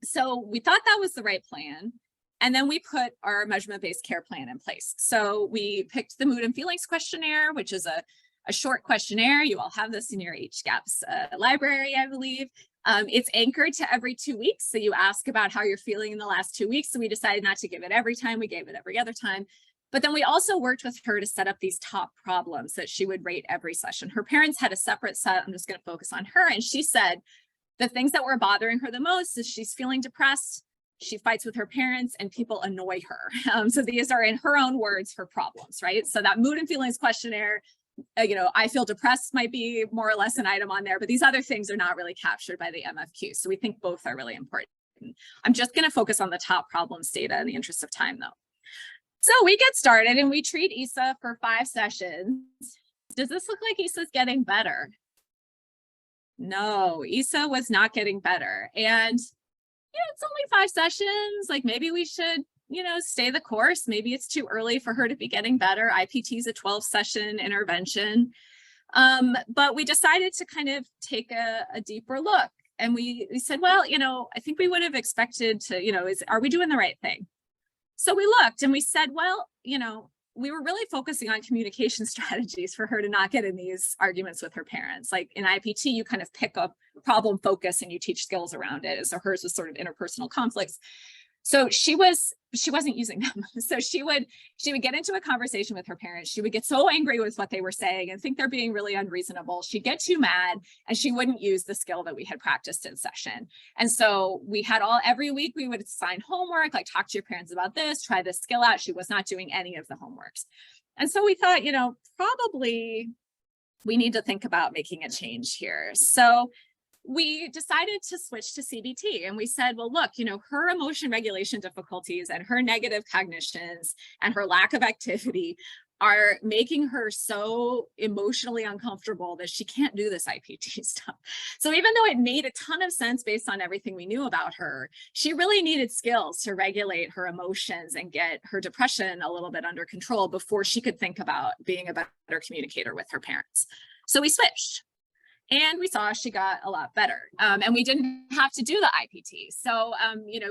So we thought that was the right plan. And then we put our measurement-based care plan in place. So we picked the mood and feelings questionnaire, which is a short questionnaire. You all have this in your HGAPS library, I believe. It's anchored to every 2 weeks. So you ask about how you're feeling in the last 2 weeks. So we decided not to give it every time. We gave it every other time. But then we also worked with her to set up these top problems that she would rate every session. Her parents had a separate set. I'm just going to focus on her. And she said the things that were bothering her the most is she's feeling depressed, she fights with her parents, and people annoy her. So these are, in her own words, her problems, right? So that mood and feelings questionnaire, I feel depressed might be more or less an item on there, but these other things are not really captured by the MFQ. So we think both are really important. I'm just going to focus on the top problems data in the interest of time, though. So we get started and we treat ISA for 5 sessions. Does this look like ISA's getting better? No, ISA was not getting better. And it's only 5 sessions. Like maybe we should, stay the course. Maybe it's too early for her to be getting better. IPT is a 12-session intervention. But we decided to kind of take a deeper look. And we said, well, I think we would have expected to, are we doing the right thing? So we looked and we said, well, we were really focusing on communication strategies for her to not get in these arguments with her parents. Like in IPT, you kind of pick up problem focus and you teach skills around it. So hers was sort of interpersonal conflicts. So she wasn't using them. So she would get into a conversation with her parents. She would get so angry with what they were saying and think they're being really unreasonable. She'd get too mad and she wouldn't use the skill that we had practiced in session. And so we had every week we would assign homework, like talk to your parents about this, try this skill out. She was not doing any of the homeworks. And so we thought, probably we need to think about making a change here. So we decided to switch to CBT and we said, well, look, her emotion regulation difficulties and her negative cognitions and her lack of activity are making her so emotionally uncomfortable that she can't do this IPT stuff. So even though it made a ton of sense based on everything we knew about her, she really needed skills to regulate her emotions and get her depression a little bit under control before she could think about being a better communicator with her parents. So we switched. And we saw she got a lot better. And we didn't have to do the IPT. So,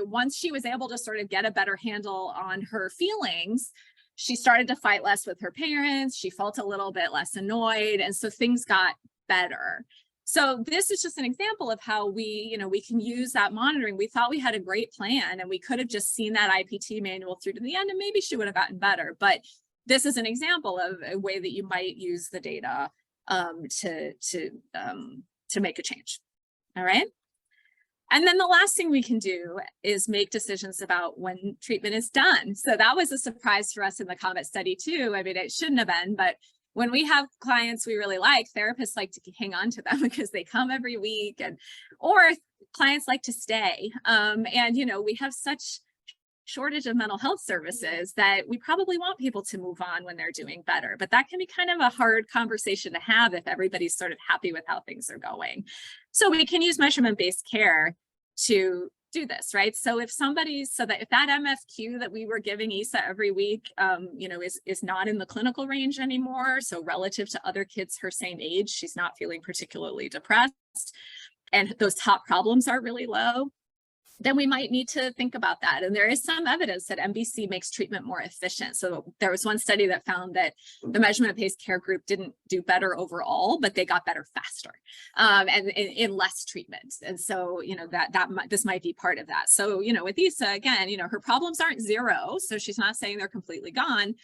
once she was able to sort of get a better handle on her feelings, she started to fight less with her parents. She felt a little bit less annoyed. And so things got better. So this is just an example of how we can use that monitoring. We thought we had a great plan and we could have just seen that IPT manual through to the end and maybe she would have gotten better. But this is an example of a way that you might use the data to make a change. All right. And then the last thing we can do is make decisions about when treatment is done. So that was a surprise for us in the COMET study too. I mean, it shouldn't have been, but when we have clients we really like, therapists like to hang on to them because they come every week or clients like to stay. And, we have such shortage of mental health services that we probably want people to move on when they're doing better. But that can be kind of a hard conversation to have if everybody's sort of happy with how things are going. So we can use measurement-based care to do this, right? So if that MFQ that we were giving ISA every week, is not in the clinical range anymore. So relative to other kids her same age, she's not feeling particularly depressed. And those top problems are really low. Then we might need to think about that. And there is some evidence that MBC makes treatment more efficient. So there was one study that found that the measurement-based care group didn't do better overall, but they got better faster and in less treatment. And so, this might be part of that. So, with ISA, again, her problems aren't zero. So she's not saying they're completely gone.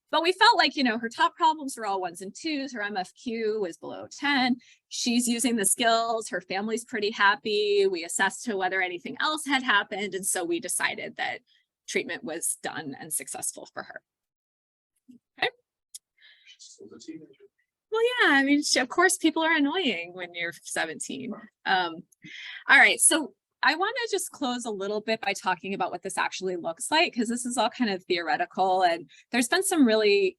But we felt like, her top problems were all 1s and 2s. Her MFQ was below 10. She's using the skills. Her family's pretty happy. We assessed to whether anything else had happened. And so we decided that treatment was done and successful for her. Okay. So the teenager. Well, yeah, I mean, of course, people are annoying when you're 17. All right, so I want to just close a little bit by talking about what this actually looks like, because this is all kind of theoretical, and there's been some really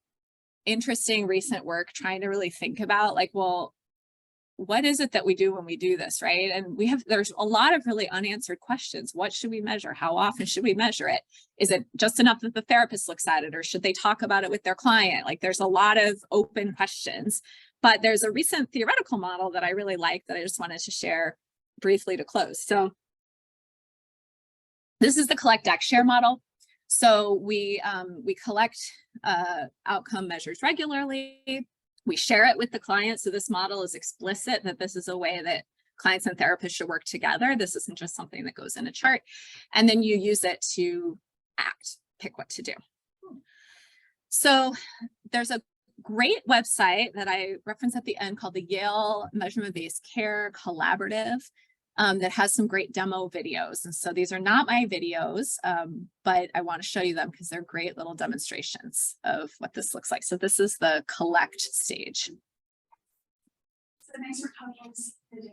interesting recent work trying to really think about, like, well, what is it that we do when we do this, right? And there's a lot of really unanswered questions. What should we measure? How often should we measure it? Is it just enough that the therapist looks at it, or should they talk about it with their client? Like, there's a lot of open questions, but there's a recent theoretical model that I really like that I just wanted to share briefly to close. So this is the collect X share model. So we collect outcome measures regularly. We share it with the client. So this model is explicit that this is a way that clients and therapists should work together. This isn't just something that goes in a chart. And then you use it to act, pick what to do. So there's a great website that I reference at the end called the Yale Measurement-Based Care Collaborative. That has some great demo videos. And so these are not my videos, but I want to show you them because they're great little demonstrations of what this looks like. So this is the collect stage. So thanks for coming today.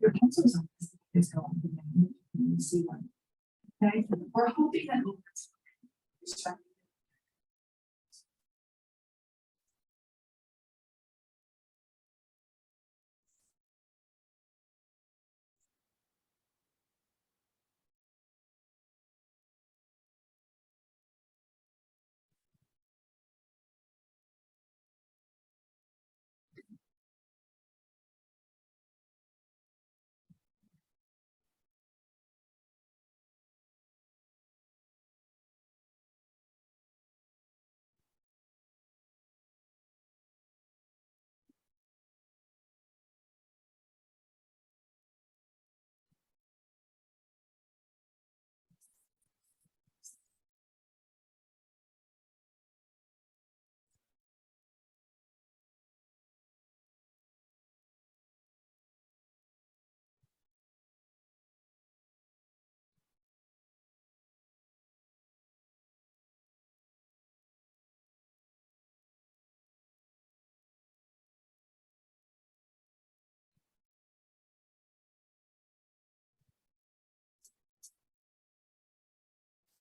Your counselor's office is going to see one. Okay, we're hoping that over time.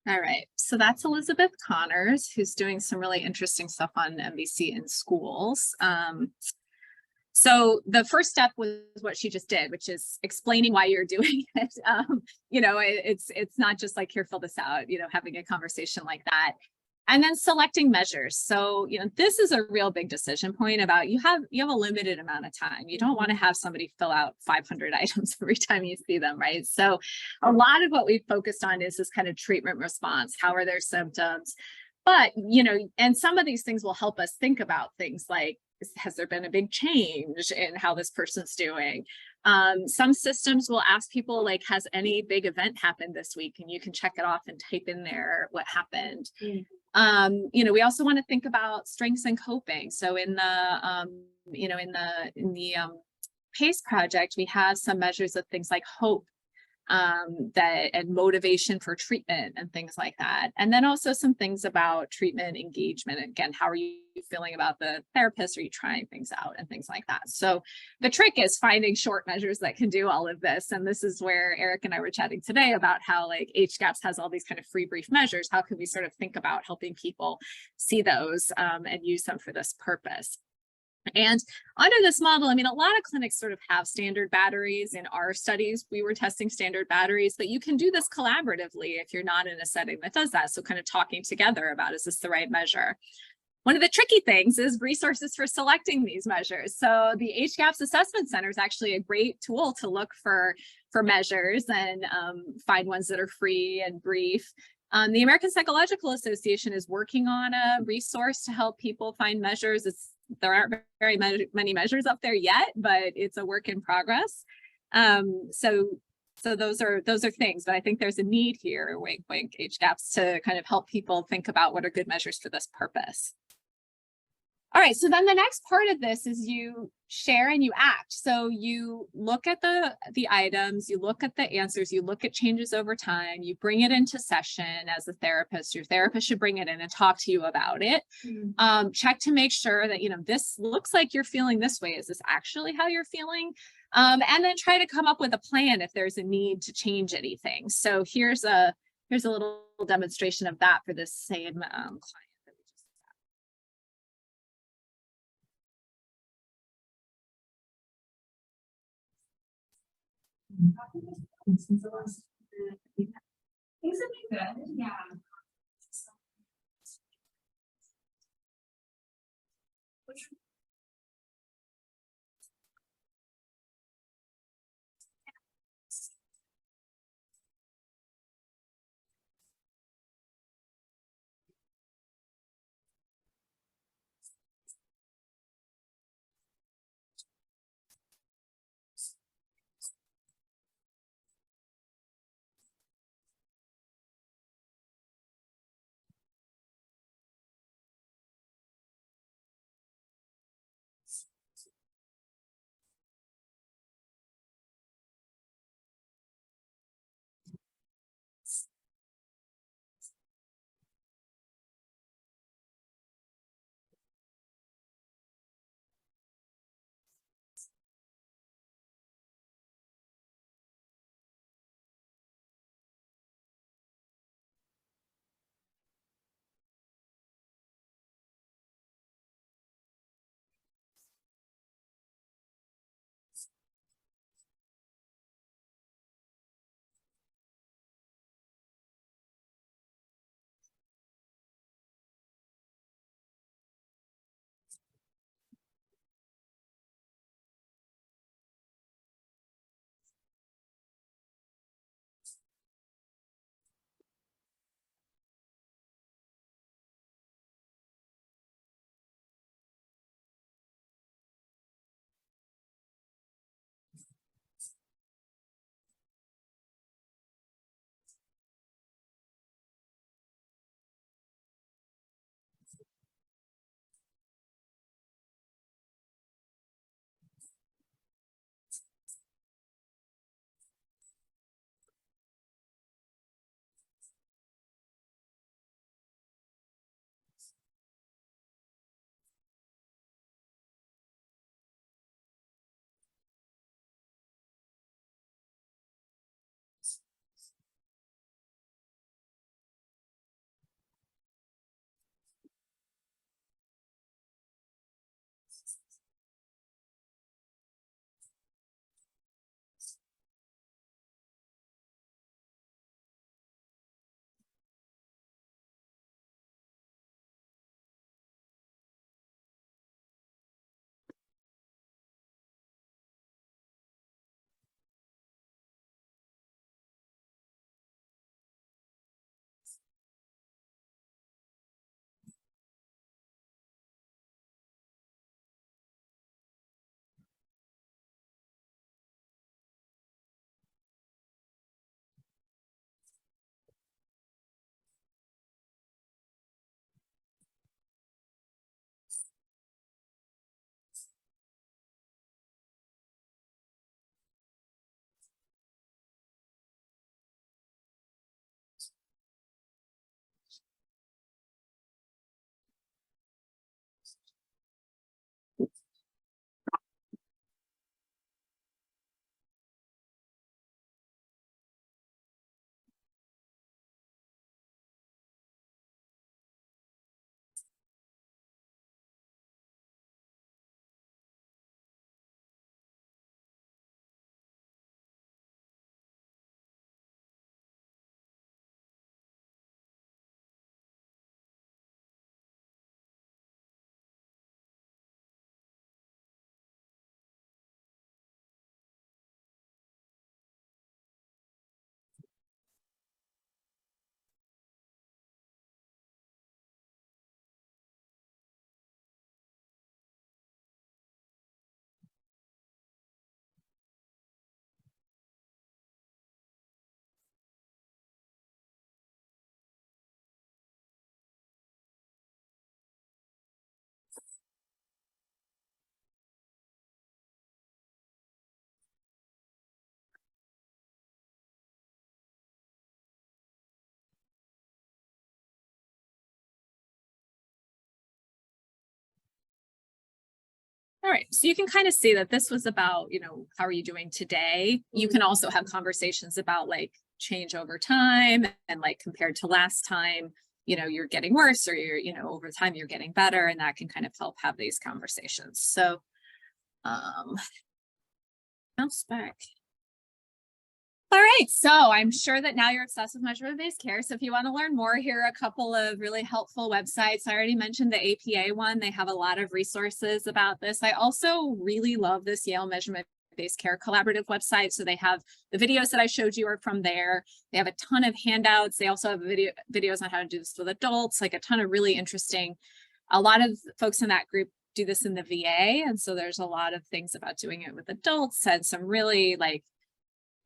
All right, so that's Elizabeth Connors, who's doing some really interesting stuff on NBC in schools. So the first step was what she just did, which is explaining why you're doing it. You know, it's not just like, here, fill this out, you know, having a conversation like that. And then selecting measures. So, this is a real big decision point about you have a limited amount of time. You don't want to have somebody fill out 500 items every time you see them, right? So a lot of what we've focused on is this kind of treatment response. How are their symptoms? But, and some of these things will help us think about things like, has there been a big change in how this person's doing? Some systems will ask people like, has any big event happened this week? And you can check it off and type in there what happened. We also want to think about strengths and coping. So in the, PACE project, we have some measures of things like hope, and motivation for treatment and things like that. And then also some things about treatment engagement. Again, how are you feeling about the therapist? Are you trying things out and things like that? So the trick is finding short measures that can do all of this. And this is where Eric and I were chatting today about how like HGAPS has all these kind of free brief measures. How can we sort of think about helping people see those and use them for this purpose? And under this model, a lot of clinics sort of have standard batteries. In our studies, we were testing standard batteries, but you can do this collaboratively if you're not in a setting that does that. So kind of talking together about, is this the right measure? One of the tricky things is resources for selecting these measures. So the HGAPS Assessment Center is actually a great tool to look for measures and find ones that are free and brief. The American Psychological Association is working on a resource to help people find measures. There aren't very many measures up there yet, but it's a work in progress. So those are things, but I think there's a need here, wink, wink, HGAPS, to kind of help people think about what are good measures for this purpose. All right, so then the next part of this is you share and you act. So you look at the items, you look at the answers, you look at changes over time, you bring it into session as a therapist. Your therapist should bring it in and talk to you about it. Check to make sure that, this looks like you're feeling this way. Is this actually how you're feeling? And then try to come up with a plan if there's a need to change anything. So here's a little demonstration of that for this same client. Since the last, things have been good, yeah. All right, so you can kind of see that this was about, you know, how are you doing today? You can also have conversations about like change over time and like compared to last time, you know, you're getting worse or you're, you know, over time you're getting better, and that can kind of help have these conversations. So, mouse back. All right, so I'm sure that now you're obsessed with measurement-based care. So if you want to learn more, here are a couple of really helpful websites. I already mentioned the APA one. They have a lot of resources about this. I also really love this Yale Measurement-Based Care Collaborative website. So they have the videos that I showed you are from there. They have a ton of handouts. They also have videos on how to do this with adults, like a ton of really interesting. A lot of folks in that group do this in the VA. And so there's a lot of things about doing it with adults and some really like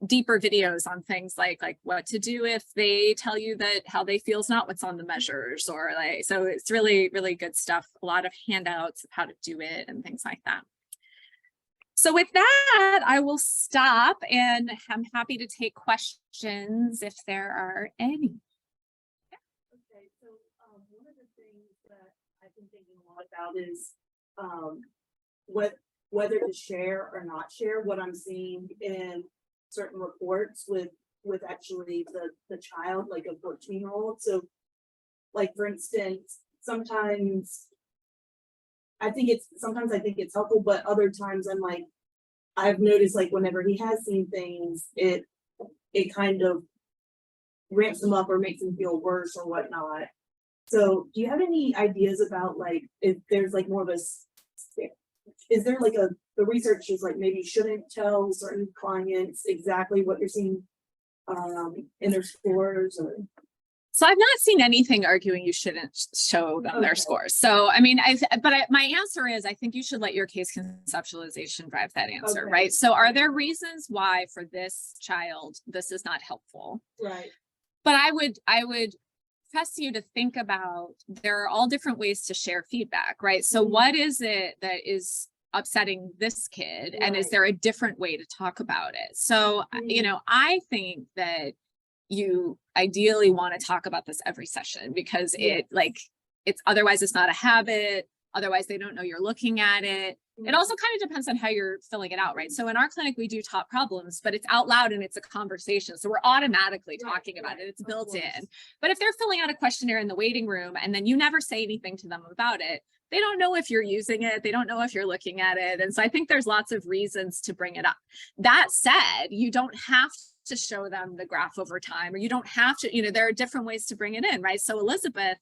deeper videos on things like what to do if they tell you that how they feel is not what's on the measures, or like, so it's really, really good stuff. A lot of handouts of how to do it and things like that. So with that, I will stop and I'm happy to take questions if there are any. Okay, so one of the things that I've been thinking a lot about is whether to share or not share what I'm seeing in certain reports with actually the child, like a 14-year-old. So like, for instance, sometimes I think it's helpful, but other times I'm like, I've noticed like whenever he has seen things, it kind of ramps him up or makes him feel worse or whatnot. So do you have any ideas about like if there's like more of a, is there like the research is like maybe you shouldn't tell certain clients exactly what you're seeing in their scores? Or So I've not seen anything arguing you shouldn't show them their scores. So, I mean, my answer is, I think you should let your case conceptualization drive that answer, right? So are there reasons why for this child, this is not helpful? Right. But I would press you to think about, there are all different ways to share feedback, right? So what is it that is upsetting this kid? And is there a different way to talk about it? So, you know, I think that you ideally want to talk about this every session, because it's otherwise it's not a habit. Otherwise they don't know you're looking at it. It also kind of depends on how you're filling it out, right? So in our clinic, we do top problems, but it's out loud and it's a conversation. So we're automatically talking about it. It's built in. But if they're filling out a questionnaire in the waiting room and then you never say anything to them about it, they don't know if you're using it. They don't know if you're looking at it. And so I think there's lots of reasons to bring it up. That said, you don't have to show them the graph over time, or you don't have to, you know, there are different ways to bring it in, right? So Elizabeth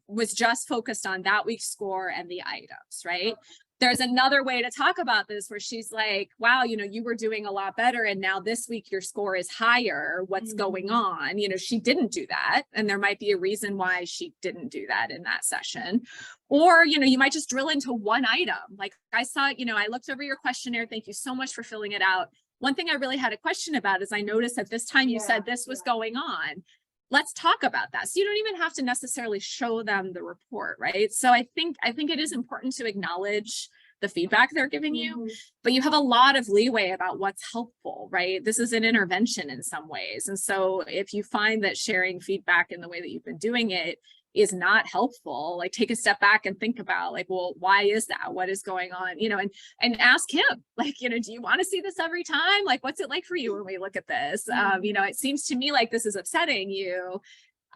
was just focused on that week's score and the items, right? There's another way to talk about this where she's like, wow, you know, you were doing a lot better and now this week your score is higher. What's going on? You know, she didn't do that. And there might be a reason why she didn't do that in that session. Or, you know, you might just drill into one item. Like I saw, you know, I looked over your questionnaire. Thank you so much for filling it out. One thing I really had a question about is I noticed that this time you said this was going on. Let's talk about that. So you don't even have to necessarily show them the report, right? So I think it is important to acknowledge the feedback they're giving you, but you have a lot of leeway about what's helpful, right? This is an intervention in some ways. And so if you find that sharing feedback in the way that you've been doing it is not helpful, like take a step back and think about like, well, why is that? What is going on? You know, and ask him, like, you know, do you want to see this every time? Like, what's it like for you when we look at this? You know, it seems to me like this is upsetting you.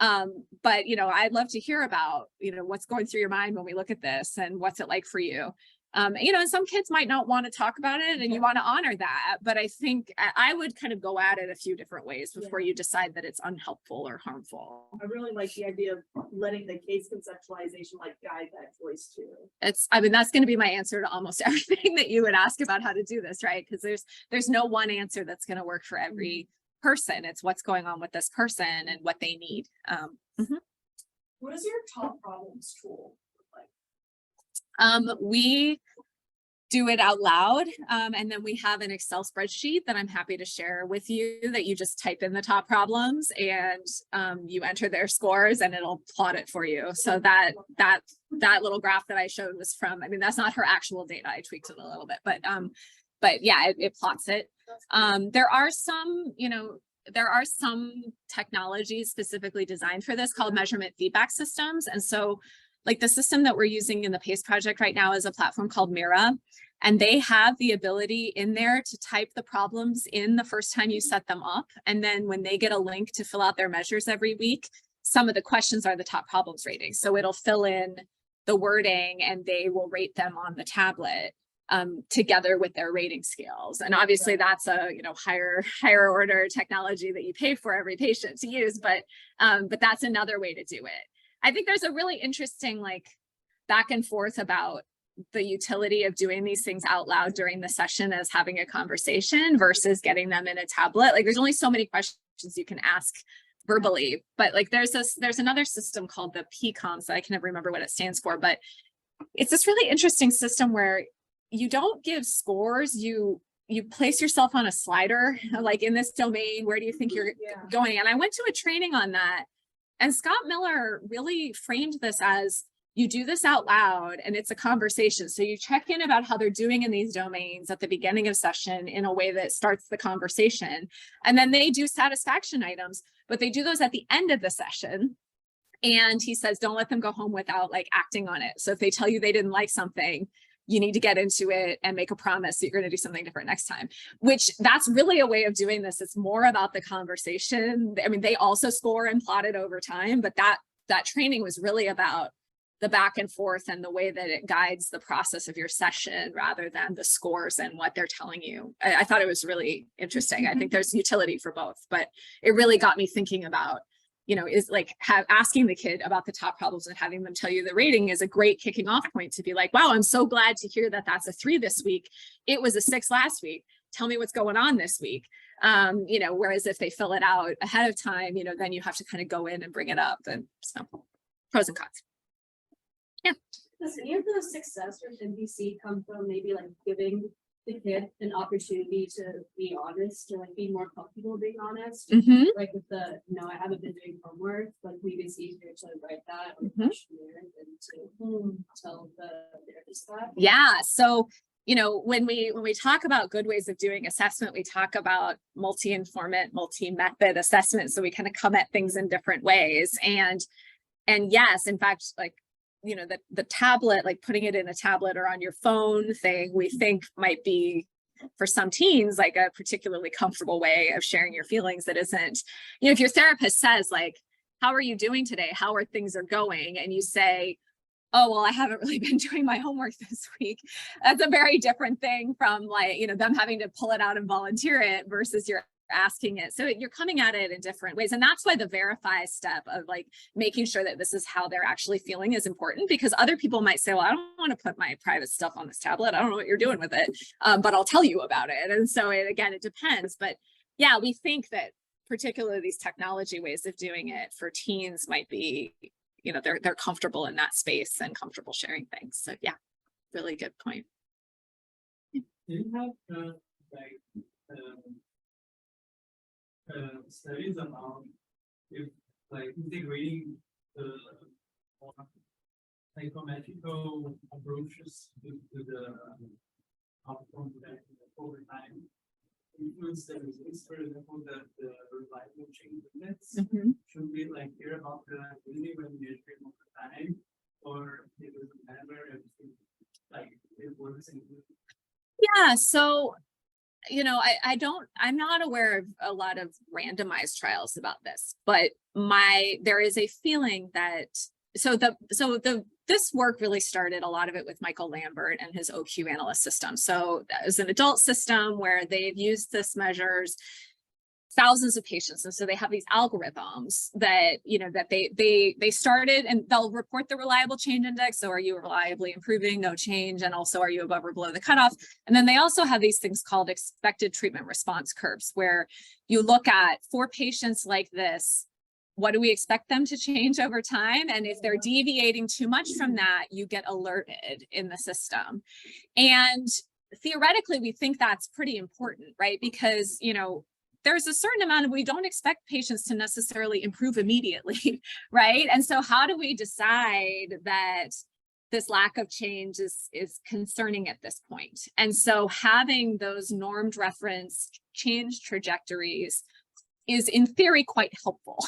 But, you know, I'd love to hear about, you know, what's going through your mind when we look at this and what's it like for you? You know, and some kids might not want to talk about it and you want to honor that, but I think I would kind of go at it a few different ways before you decide that it's unhelpful or harmful. I really like the idea of letting the case conceptualization like guide that choice too. I mean, that's going to be my answer to almost everything that you would ask about how to do this, right? Because there's no one answer that's going to work for every person. It's what's going on with this person and what they need. What is your top problems tool? We do it out loud. And then we have an Excel spreadsheet that I'm happy to share with you that you just type in the top problems and you enter their scores and it'll plot it for you. So that little graph that I showed was from, I mean, that's not her actual data. I tweaked it a little bit, but yeah, it plots it. There are some, you know, technologies specifically designed for this called measurement feedback systems. And so like the system that we're using in the PACE project right now is a platform called Mira. And they have the ability in there to type the problems in the first time you set them up. And then when they get a link to fill out their measures every week, some of the questions are the top problems rating. So it'll fill in the wording and they will rate them on the tablet together with their rating scales. And obviously that's a, you know, higher order technology that you pay for every patient to use, but that's another way to do it. I think there's a really interesting like back and forth about the utility of doing these things out loud during the session as having a conversation versus getting them in a tablet. Like there's only so many questions you can ask verbally, but like there's another system called the PCOM, so I can never remember what it stands for, but it's this really interesting system where you don't give scores, you place yourself on a slider, like in this domain, where do you think you're going? And I went to a training on that, and Scott Miller really framed this as, you do this out loud and it's a conversation. So you check in about how they're doing in these domains at the beginning of session in a way that starts the conversation. And then they do satisfaction items, but they do those at the end of the session. And he says, don't let them go home without like acting on it. So if they tell you they didn't like something, you need to get into it and make a promise that you're going to do something different next time, which that's really a way of doing this. It's more about the conversation. I mean, they also score and plot it over time, but that training was really about the back and forth and the way that it guides the process of your session rather than the scores and what they're telling you. I thought it was really interesting. I think there's utility for both, but it really got me thinking about, you know, is like asking the kid about the top problems and having them tell you the rating is a great kicking off point to be like, wow, I'm so glad to hear that that's a 3 this week. It was a 6 last week. Tell me what's going on this week. You know, whereas if they fill it out ahead of time, you know, then you have to kind of go in and bring it up. And so pros and cons. Yeah. Does any of the success with NBC come from maybe like giving the kid an opportunity to be honest, or like be more comfortable being honest? Mm-hmm. Like with the, no, I haven't been doing homework, like maybe it's easier to write that or Mhm. questionnaire than to tell the therapist that. Yeah. So, you know, when we talk about good ways of doing assessment, we talk about multi-informant, multi-method assessment. So we kind of come at things in different ways. And yes, in fact, like, you know, the tablet, like putting it in a tablet or on your phone thing, we think might be for some teens, like a particularly comfortable way of sharing your feelings that isn't, you know, if your therapist says like, how are you doing today? How are things going? And you say, oh, well, I haven't really been doing my homework this week. That's a very different thing from like, you know, them having to pull it out and volunteer it versus you're asking it. So you're coming at it in different ways. And that's why the verify step of like making sure that this is how they're actually feeling is important, because other people might say, well, I don't want to put my private stuff on this tablet. I don't know what you're doing with it, but I'll tell you about it. And so again, it depends. But yeah, we think that particularly these technology ways of doing it for teens might be, you know, they're comfortable in that space and comfortable sharing things. So yeah, really good point. Do you have studies about if like integrating the more psychometrical approaches to the outcome that over time influence the results? For example, that the reliable change limits should be like care about the really when measuring over time, or it doesn't matter if like it works in. Yeah, so you know, I'm not aware of a lot of randomized trials about this, but there is a feeling that, this work really started, a lot of it with Michael Lambert and his OQ analyst system. So that was an adult system where they've used this measures thousands of patients. And so they have these algorithms that, you know, that they started, and they'll report the reliable change index. So are you reliably improving, no change? And also, are you above or below the cutoff? And then they also have these things called expected treatment response curves, where you look at, for patients like this, what do we expect them to change over time? And if they're deviating too much from that, you get alerted in the system. And theoretically, we think that's pretty important, right? Because, you know, there's a certain amount of, we don't expect patients to necessarily improve immediately, right? And so how do we decide that this lack of change is concerning at this point? And so having those normed reference change trajectories is in theory quite helpful.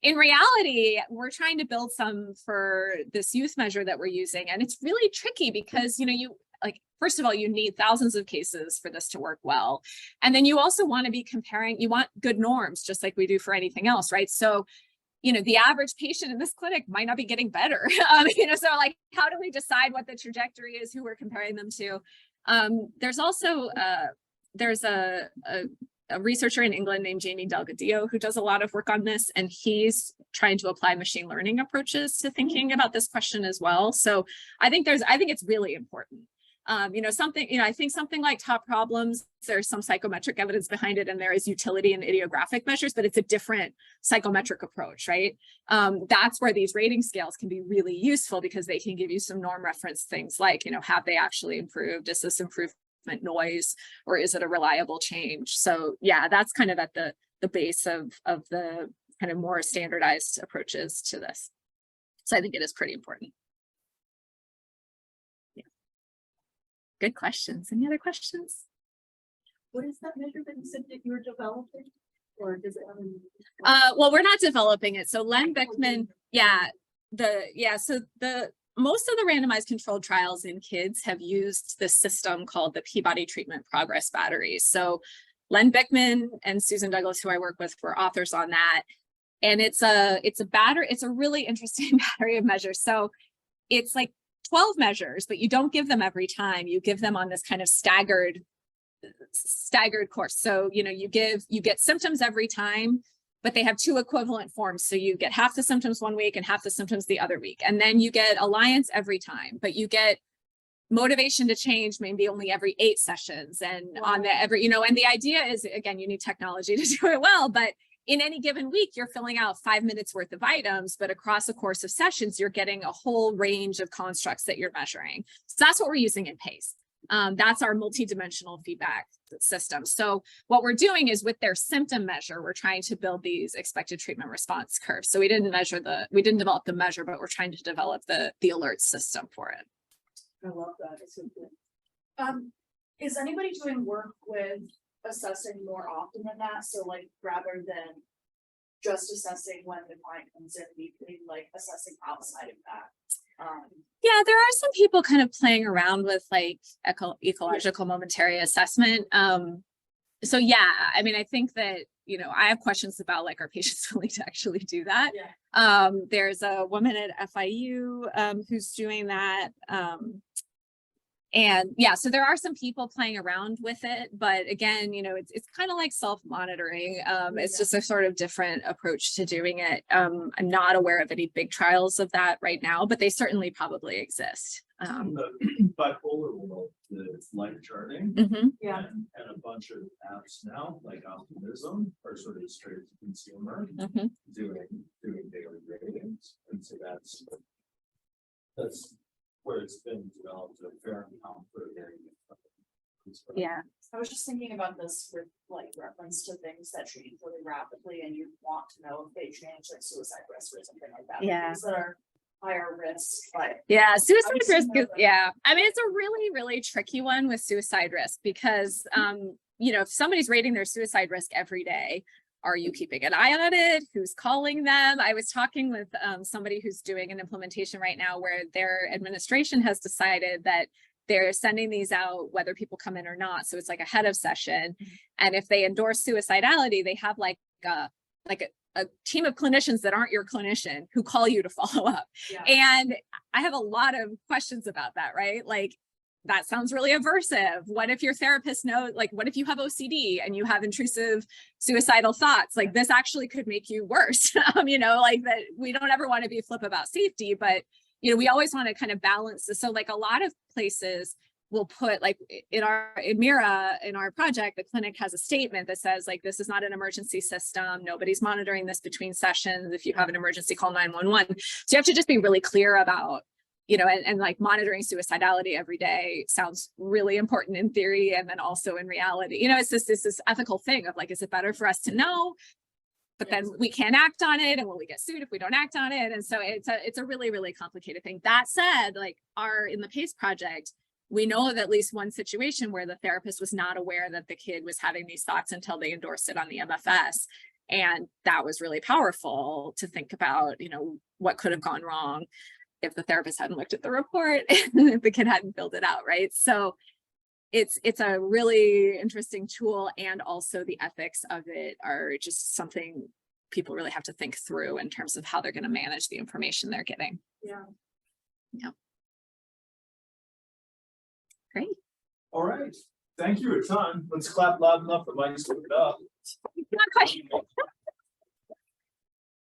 In reality, we're trying to build some for this youth measure that we're using, and it's really tricky because, you know, like, first of all, you need thousands of cases for this to work well. And then you also want to be comparing, you want good norms, just like we do for anything else, right? So, you know, the average patient in this clinic might not be getting better. You know, so like, how do we decide what the trajectory is, who we're comparing them to? There's also, there's a researcher in England named Jamie Delgadillo who does a lot of work on this, and he's trying to apply machine learning approaches to thinking about this question as well. So I think it's really important. You know, I think something like top problems, there's some psychometric evidence behind it, and there is utility in idiographic measures, but it's a different psychometric approach, right? That's where these rating scales can be really useful, because they can give you some norm reference things like, you know, have they actually improved? Is this improvement noise, or is it a reliable change? So yeah, that's kind of at the base of the kind of more standardized approaches to this. So I think it is pretty important. Yeah. Good questions. Any other questions? What is that measure that you said that you were developing? Or does it have any? Well, we're not developing it. So Len Bickman, most of the randomized controlled trials in kids have used this system called the Peabody Treatment Progress Batteries. So Len Bickman and Susan Douglas, who I work with, were authors on that. And it's a really interesting battery of measures. So it's like 12 measures, but you don't give them every time. You give them on this kind of staggered course. So, you know, you get symptoms every time, but they have two equivalent forms. So you get half the symptoms one week and half the symptoms the other week. And then you get alliance every time, but you get motivation to change maybe only every 8 sessions. And on the and the idea is, again, you need technology to do it well, but in any given week, you're filling out 5 minutes worth of items, but across a course of sessions, you're getting a whole range of constructs that you're measuring. So that's what we're using in PACE. That's our multidimensional feedback system. So what we're doing is, with their symptom measure, we're trying to build these expected treatment response curves. So we didn't develop the measure, but we're trying to develop the alert system for it. I love that. It's so good. Is anybody doing work with assessing more often than that? So like, rather than just assessing when the client comes in weekly, like assessing outside of that? Yeah, there are some people kind of playing around with like ecological momentary assessment. So yeah, I mean, I think that, you know, I have questions about like, are patients willing to actually do that? Yeah. There's a woman at FIU who's doing that. And yeah, so there are some people playing around with it, but again, you know, it's kind of like self-monitoring. It's just a sort of different approach to doing it. I'm not aware of any big trials of that right now, but they certainly probably exist. The bipolar world, the light charting. Yeah. And a bunch of apps now, like Optimism, are sort of straight to consumer, doing daily ratings. And so that's where it's been developed a fair amount for a very Yeah. I was just thinking about this with like reference to things that change really rapidly, and you want to know if they change, like suicide risk or something like that. Yeah. Things that are higher risk, but Yeah, suicide I've seen risk is, that. yeah. I mean, it's a really, really tricky one with suicide risk, because, you know, if somebody's rating their suicide risk every day, are you keeping an eye on it? Who's calling them? I was talking with somebody who's doing an implementation right now where their administration has decided that they're sending these out whether people come in or not. So it's like ahead of session. And if they endorse suicidality, they have like a team of clinicians that aren't your clinician who call you to follow up. Yeah. And I have a lot of questions about that, right? Like, that sounds really aversive. What if your therapist knows, like, what if you have OCD and you have intrusive suicidal thoughts? Like, this actually could make you worse. You know, like, that we don't ever want to be flip about safety, but, you know, we always want to kind of balance this. So like, a lot of places will put, like, in Mira, in our project, the clinic has a statement that says, like, this is not an emergency system. Nobody's monitoring this between sessions. If you have an emergency, call 911. So you have to just be really clear about, you know, and like, monitoring suicidality every day sounds really important in theory. And then also in reality, you know, it's this ethical thing of like, is it better for us to know, but then we can't act on it? And will we get sued if we don't act on it? And so it's a really, really complicated thing. That said, like, in the PACE project, we know of at least one situation where the therapist was not aware that the kid was having these thoughts until they endorsed it on the MFS. And that was really powerful to think about, you know, what could have gone wrong. if the therapist hadn't looked at the report and if the kid hadn't filled it out, right? So it's a really interesting tool, and also the ethics of it are just something people really have to think through in terms of how they're going to manage the information they're getting. Yeah. Yeah. Great. All right, thank you a ton. Let's clap loud enough for Mike's to it up. Not quite.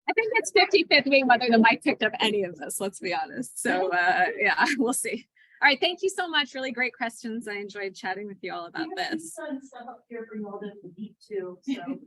I think it's 50-50 whether the mic picked up any of this, let's be honest. So yeah, we'll see. All right, thank you so much. Really great questions. I enjoyed chatting with you all about this. Stuff up here for you all to eat too, so.